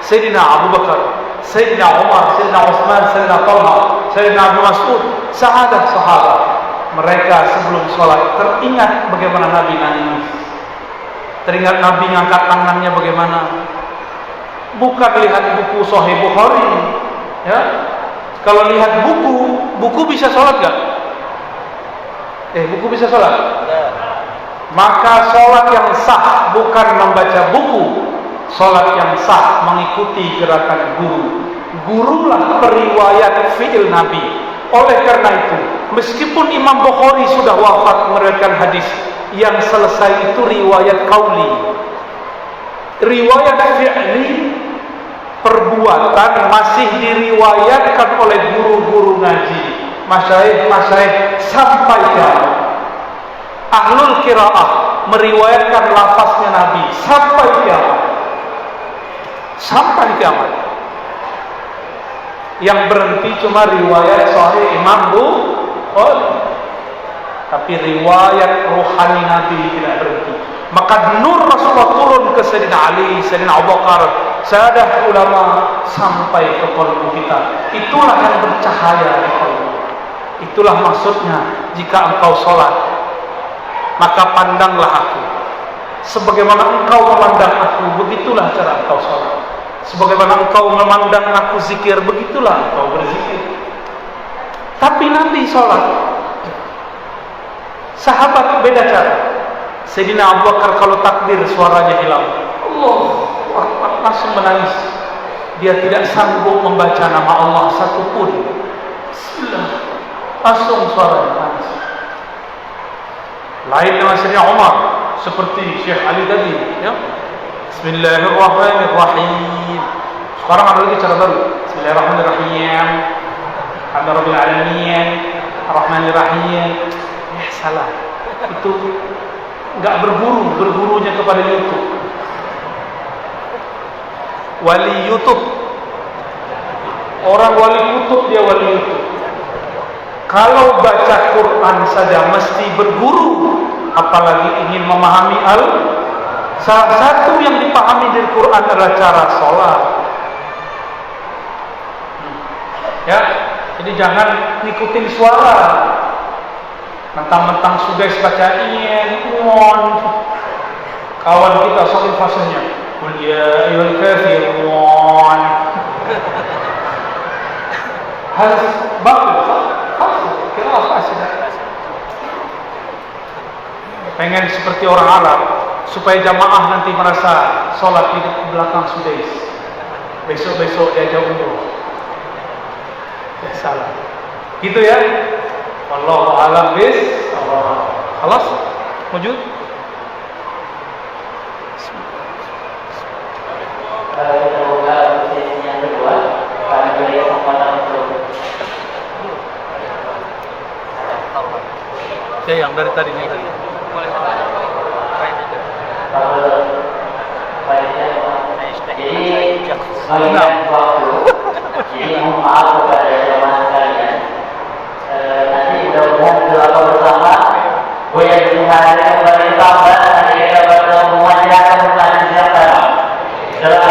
S2: Sayyidina Abu Bakar, Sayyidina Umar, Sayyidina Utsman, Sayyidina Talha, Sayyidina Abu Mas'ud, sahabat-sahabat. Mereka sebelum sholat teringat bagaimana Nabi nangis, teringat Nabi ngangkat tangannya bagaimana. Bukan lihat buku Sahih Bukhari, ya. Kalau lihat buku bisa sholat gak? Buku bisa sholat? Maka sholat yang sah bukan membaca buku. Sholat yang sah mengikuti gerakan guru. Gurulah periwayat fi'il Nabi. Oleh karena itu, meskipun Imam Bukhari sudah wafat meriwayatkan hadis, yang selesai itu riwayat qauli. Riwayat fi'li, perbuatan, masih diriwayatkan oleh guru-guru ngaji, masyayikh sampai kiamat. Ahlul qiraah meriwayatkan lafaznya Nabi sampai kiamat. Sampai kiamat. Yang berhenti cuma riwayat sahih Imam Bukhari. Tapi riwayat rohani Nabi tidak berhenti. Maka nur Rasulullah turun ke Sayyidina Ali, Sayyidina Abu Bakar, sahadat ulama sampai ke qalbu kita. Itulah yang bercahaya di qalbu. Itulah maksudnya jika engkau sholat, maka pandanglah aku. Sebagaimana engkau memandang aku, begitulah cara engkau sholat. Sebagaimana engkau memandang aku zikir, begitulah engkau berzikir. Tapi Nabi sholat, sahabat beda cara. Sayyidina Abu Bakar kalau takbir suaranya hilang. Allahu Akbar. langsung menangis. Dia tidak sanggup membaca nama Allah satupun. Bismillah, langsung suaranya nangis. Lain dengan Sayyidina Umar, seperti Syekh Ali tadi, ya. Bismillahirrahmanirrahim. Sekarang ada lagi cara baru. Bismillahirrahmanirrahim. Alhamdulillahirabbil alamin. Arrahmanirrahim. Ya salah. Itu enggak bergurunya kepada YouTube. Wali YouTube. Orang wali kutub, dia wali YouTube. Kalau baca Quran saja mesti berguru, apalagi ingin memahami salah satu yang dipahami dari Quran adalah cara sholat. Ya, jadi jangan ngikutin suara. Mentang-mentang sudah baca on. Kawan kita soal fasenya. Qul ya ayyuhal kafirun. Harus bagus. Kira apa sih? Pengen seperti orang Arab, supaya jamaah nanti merasa sholat di belakang Sudais. Besok-besok dia jauh umroh. Ya salah. Gitu ya. Wallahu a'lam bishawab. Khalas? Wujud?
S3: Kita buka sesi yang kedua. Kami beri kesempatan untuk
S2: Ya, yang dari tadinya tadi.
S3: Jadi mengingat waktu, jadi mohon maaf kepada jemaah sekalian. Nanti mudah-mudahan doa bersama. Boleh dilihat kembali tambah. Nanti kita bertemu akan melanjutkan. Doa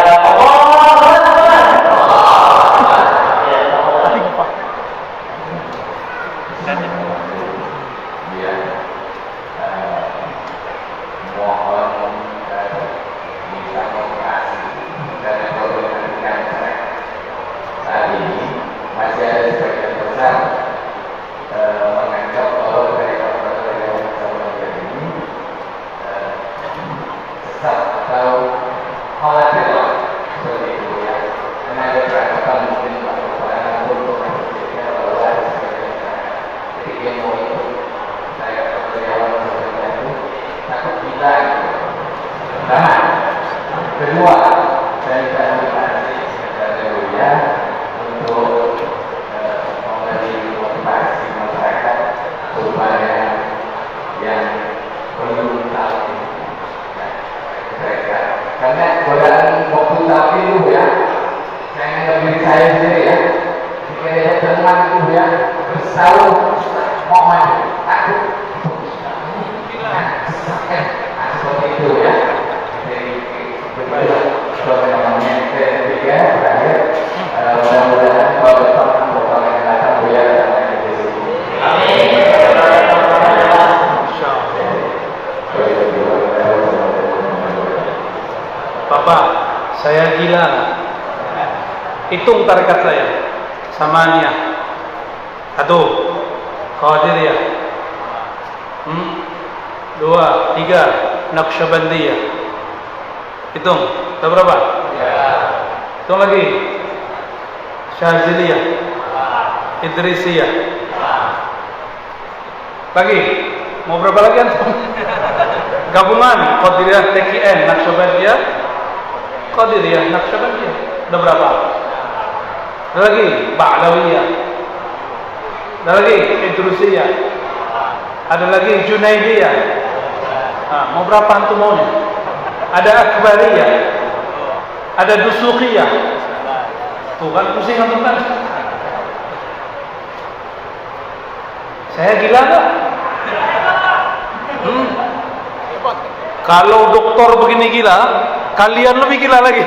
S3: kedua, saya kasih ya untuk memberi motivasi masyarakat supaya yang belum tahu mereka, karena godaan waktu tapi itu ya, saya lebih saya sendiri ya, jika dia tenang itu ya, berselalu mau maju, takut, seperti itu ya. Namanya ketiga terakhir, mudah-mudahan kalau besok program yang datang Buya dan
S2: Bapak, saya gila. Hitung tarekat saya. Samania. 1, Qadiriyah. 2, 3, Naqsyabandiyah. Hitung, ada berapa? Ya. Hitung lagi. Syaziliyah. Idrisiyah. Lagi. Mau berapa lagi antum? Gabungan Qadiriyah, TKN, Naqsyabandiyah, Qadiriyah, Naqsyabandiyah. Ada berapa? Ada lagi Ba'lawiyah. Ada lagi Idrisiyah. Ada lagi Junaidiyah. Nah, mau berapa antum maunya? Ada Akbariyah, ada Dusuqiyah. Tuh kan pusing antum kan? Saya gila enggak? Kalau dokter begini gila, kalian lebih gila lagi.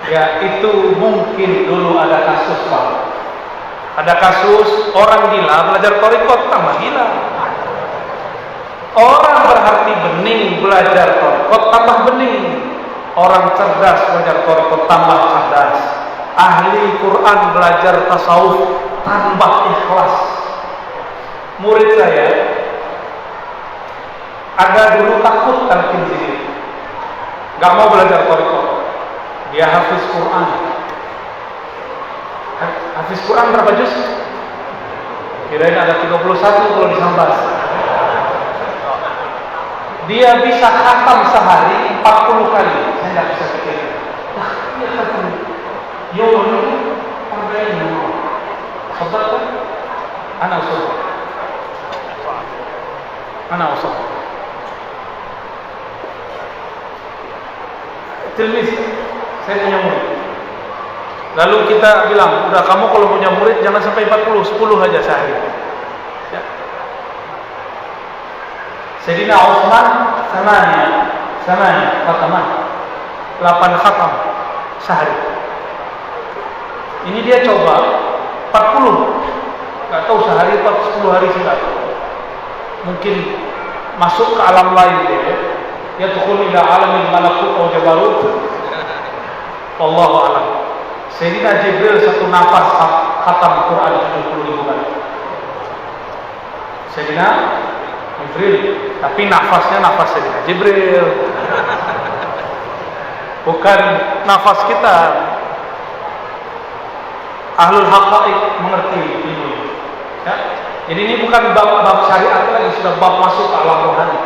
S2: Ya, itu mungkin dulu ada kasus, Pak. Ada kasus orang gila belajar thariqat tambah gila. Orang berhati bening belajar thariqat tambah bening. Orang cerdas belajar thariqat tambah cerdas. Ahli Quran belajar tasawuf tambah ikhlas. Murid saya ada dulu takut talqin zikir. gak mau belajar thariqah. Dia hafiz Quran. Hafiz Quran berapa juz? Kirain ada 31 kalau disambas. Dia bisa khatam sehari 40 kali. Saya nggak bisa pikir. Nah, dia khatam. Yom ini harganya murah. Sobat kan? Anak usul. Anak usul. Tilmis, saya punya murid. Lalu kita bilang, udah kamu kalau punya murid jangan sampai 40, 10 aja sehari. Ya. Sayyidina Utsman samanya khataman 8 khatam sehari. Ini dia coba 40, nggak tahu sehari atau 10 hari sudah. Mungkin masuk ke alam lain dia tukhul ila alamin malakut atau jabarut. Wallahu a'lam. Sayyidina Jibril satu nafas khatam Quran 70.000 kali. Sayyidina Jibril, tapi nafasnya nafas Sayyidina Jibril, bukan nafas kita. Ahlul haqaiq mengerti ini. Ya? Jadi ini bukan bab syariat lagi, sudah bab masuk ke alam rohani.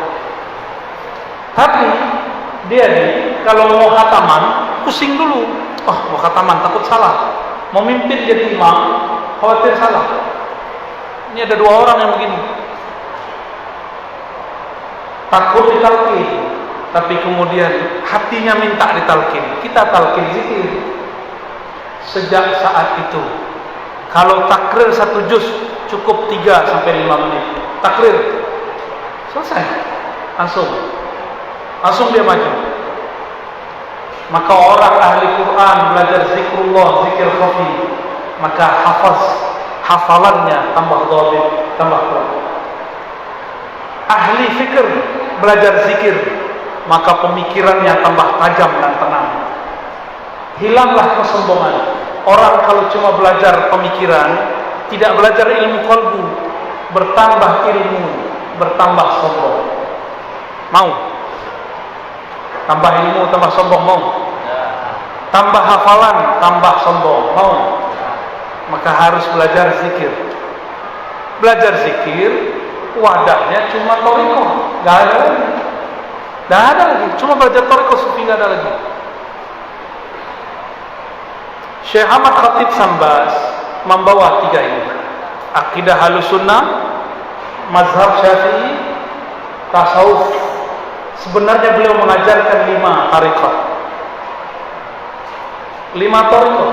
S2: Tapi dia nih kalau mau khataman pusing dulu. Oh, mau khataman takut salah. Mau mimpin jadi imam khawatir salah. Ini ada 2 orang yang begini. Takut ditalkin, tapi kemudian hatinya minta ditalkin. Kita talkin zikir. Sejak saat itu, kalau takrir 1 juz cukup 3 sampai 5 menit. Takrir selesai, langsung dia maju. Maka orang ahli Quran belajar zikrullah, zikir khafi, maka hafalannya tambah dhabit, tambah kuat. Ahli fikir belajar zikir, maka pemikirannya tambah tajam dan tenang. Hilanglah kesombongan. Orang kalau cuma belajar pemikiran, tidak belajar ilmu qalbu, bertambah ilmu, bertambah sombong. Mau? Tambah ilmu, tambah sombong, mau? Tambah hafalan, tambah sombong, mau? Maka harus belajar zikir. Belajar zikir, wadahnya cuma thariqah, gak ada lagi. Cuma belajar thariqah sufi gak ada lagi. Syekh Ahmad Khatib Sambas membawa 3 ini: akidah Ahlussunnah, mazhab Syafi'i, tasawuf. Sebenarnya beliau mengajarkan 5 tariqah, 5 tariqah,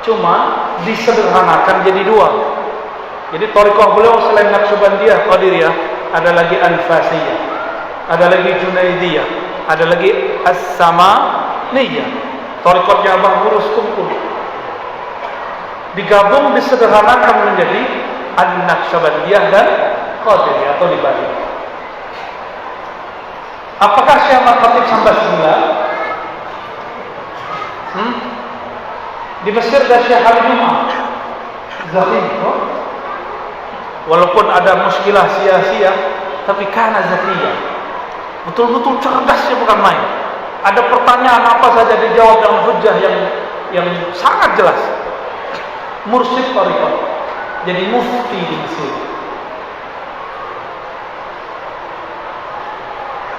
S2: cuma disederhanakan jadi 2. Jadi tariqah beliau selain Naqsyabandiyah, Qadiriyah, ada lagi Anfasiyah, ada lagi Junaidiyah, ada lagi As-Samaniyah. Tariqatnya Abah Gurus kumpul, digabung, disederhanakan menjadi An-Naqsyabandiyah dan Qadiriyah atau dibagi. Apakah Syekh Ahmad Khatib Sambas gila? Di Mesir ada Syekh Al-Jum'ah Zakin, walaupun ada muskilah sia-sia, tapi karena zakiyah, betul-betul cerdasnya bukan main. Ada pertanyaan apa saja dijawab dengan hujjah yang sangat jelas. Mursyid tariqah, jadi mufti di Mesir.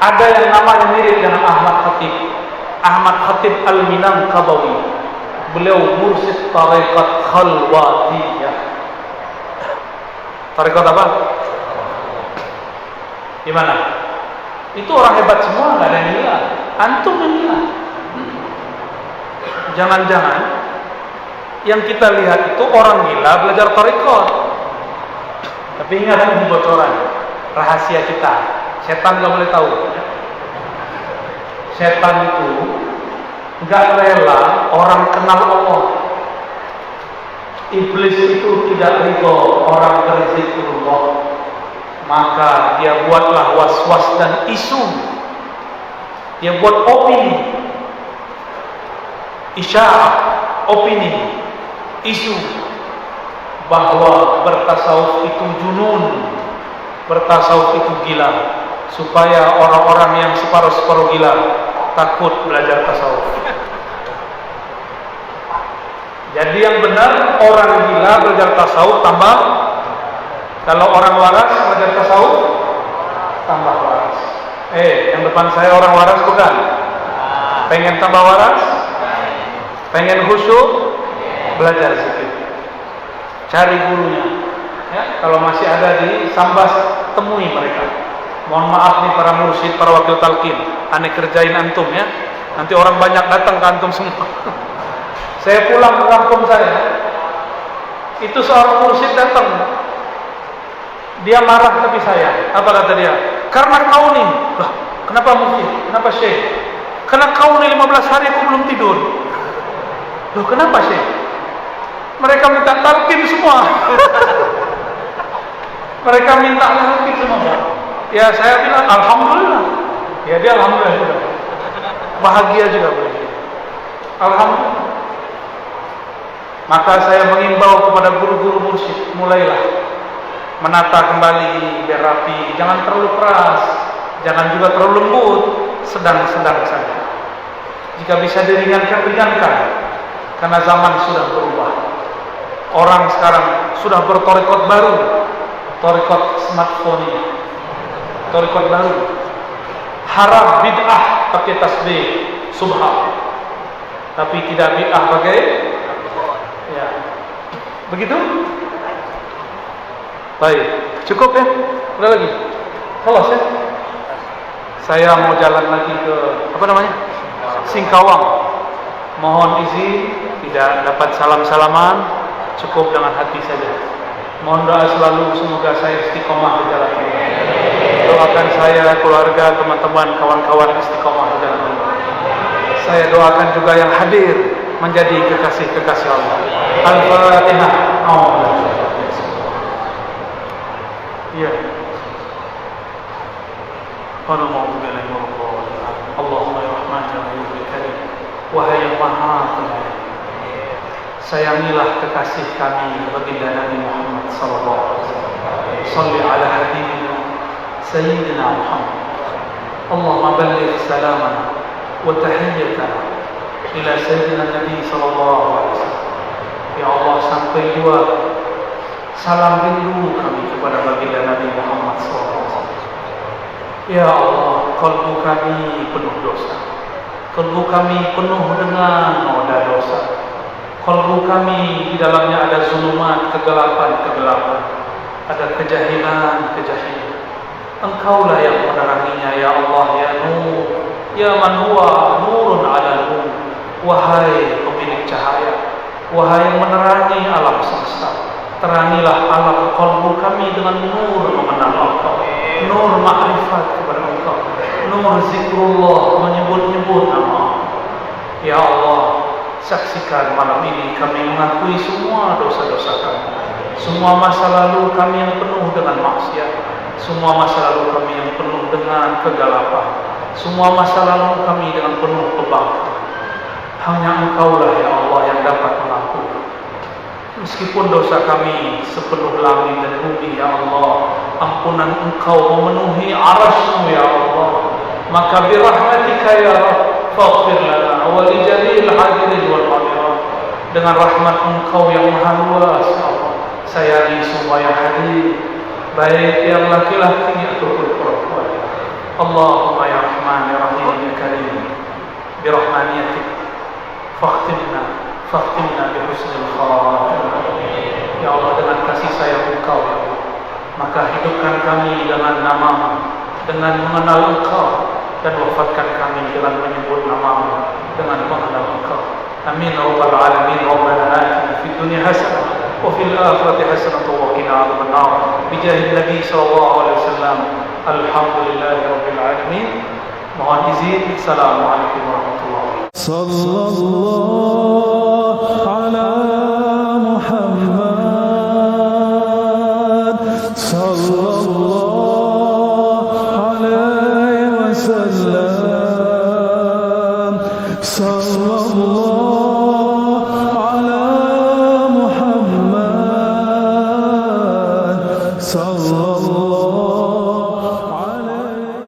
S2: Ada yang namanya mirip dengan Ahmad Khatib, Ahmad Khatib Al-Minangkabawi. Beliau mursyid tariqat khalwatiyah. Tariqat apa? Gimana? Itu orang hebat semua, nggak ada yang gila. Antum yang gila. Jangan-jangan yang kita lihat itu orang gila belajar tariqat. Tapi ingat, ini bocoran rahasia kita. Setan nggak boleh tahu. Setan itu nggak rela orang kenal Allah. Iblis itu tidak ridho orang berzikrullah. Maka dia buatlah was-was dan isu. Dia buat opini, isya'ah, opini, isu bahwa bertasawuf itu junun, bertasawuf itu gila, supaya orang-orang yang separuh-separuh gila takut belajar tasawuf. Jadi yang benar, orang gila belajar tasawuf tambah, kalau orang waras belajar tasawuf tambah waras. Yang depan saya orang waras bukan? Pengen tambah waras? Pengen khusyuk? Belajar sedikit. Cari gurunya. Ya, kalau masih ada di Sambas, temui mereka. Mohon maaf nih para mursyid, para wakil talqin, aneh kerjain antum ya. Nanti orang banyak datang ke antum semua. Saya pulang ke kampung saya, itu seorang mursyid datang. Dia marah tapi saya. Apa kata dia? Karena kau nih. Loh, kenapa mursyid? Kenapa syekh? Karena kau nih 15 hari aku belum tidur. Loh, kenapa syekh? Mereka minta talqin semua. Mereka minta talqin semua. Ya saya bilang alhamdulillah. Ya dia alhamdulillah juga. Bahagia juga beliau. Alhamdulillah. Maka saya mengimbau kepada guru-guru mursyid, mulailah menata kembali biar rapi, jangan terlalu keras, jangan juga terlalu lembut, sedang-sedang saja. Jika bisa diringankan, ringankan, karena zaman sudah berubah. Orang sekarang sudah bertorikot baru, torikot smartphone ini, torikot baru. Haram bid'ah pakai tasbih subhan, tapi tidak bid'ah pakai ya. Begitu? Baik, cukup ya? Udah lagi? Kelas ya? Saya mau jalan lagi ke apa namanya? Singkawang. Mohon izin, tidak dapat salam-salaman, cukup dengan hati saja. Mohon doa selalu, semoga saya istiqomah di jalan ini. Doakan saya, keluarga, teman-teman, kawan-kawan istiqomah di jalan ini. Saya doakan juga yang hadir menjadi kekasih-kekasih Allah. Al-Fatihah. Ya. Allahumma ya Rahman ya Rahim ya Karim. Wahai yang Maha Penyayang, sayangilah kekasih kami baginda Nabi Muhammad sallallahu alaihi wasallam. Shalli ala habibina sayyidina Muhammad. Allahumma balligh salamana wa tahiyyatana ila sayyidina Nabi sallallahu alaihi wasallam. Ya Allah, sampai dua salam rindu kami kepada baginda Nabi Muhammad SAW. Ya Allah, kalbu kami penuh dosa, kalbu kami penuh dengan noda dosa, kalbu kami di dalamnya ada zulumat, kegelapan-kegelapan, ada kejahilan-kejahilan. Engkaulah yang meneranginya, ya Allah, ya Nur, ya man huwa nurun ala nur. Wahai pemilik cahaya, wahai yang menerangi alam semesta, terangilah alam kalbu kami dengan nur mengenal Engkau, nur ma'rifat kepada Engkau, nur zikrullah, menyebut-nyebut nama. Ya Allah, saksikan malam ini kami mengakui semua dosa-dosa kami, semua masa lalu kami yang penuh dengan maksiat, semua masa lalu kami yang penuh dengan kegelapan, semua masa lalu kami dengan penuh kebanggaan. Hanya Engkaulah ya Allah yang dapat mengampuni. Meskipun dosa kami sepenuh langit dan bumi, ya Allah, ampunan Engkau memenuhi arasmu, ya Allah. Maka birahmatika ya Rabb, faghfir lana wa li jami'il hadirin wal hadirat. Dengan rahmat Engkau yang maha luas, ya Allah, sayangi semua yang hadir, baik yang laki-laki ataupun perempuan. Allahumma ya Rahman ya Rahim ya Karim, birahmaniyatik Fakhtimna bihusnil khatimah. Ya Allah, dengan kasih sayang Engkau, ya Allah, maka hidupkan kami dengan nama-Mu, dengan mengenal Engkau, dan wafatkan kami dengan menyebut nama-Mu, dengan mengenal Engkau. Amin ya rabbal alamin. Rabbana atina fid dunya hasanah wa fil akhirati hasanah wa qina adzabannar. Bijahil Nabi sallallahu alaihi wasallam. Alhamdulillahi rabbil alamin. Mohon izin. Assalamualaikum warahmatullahi wabarakatuh.
S1: صلى الله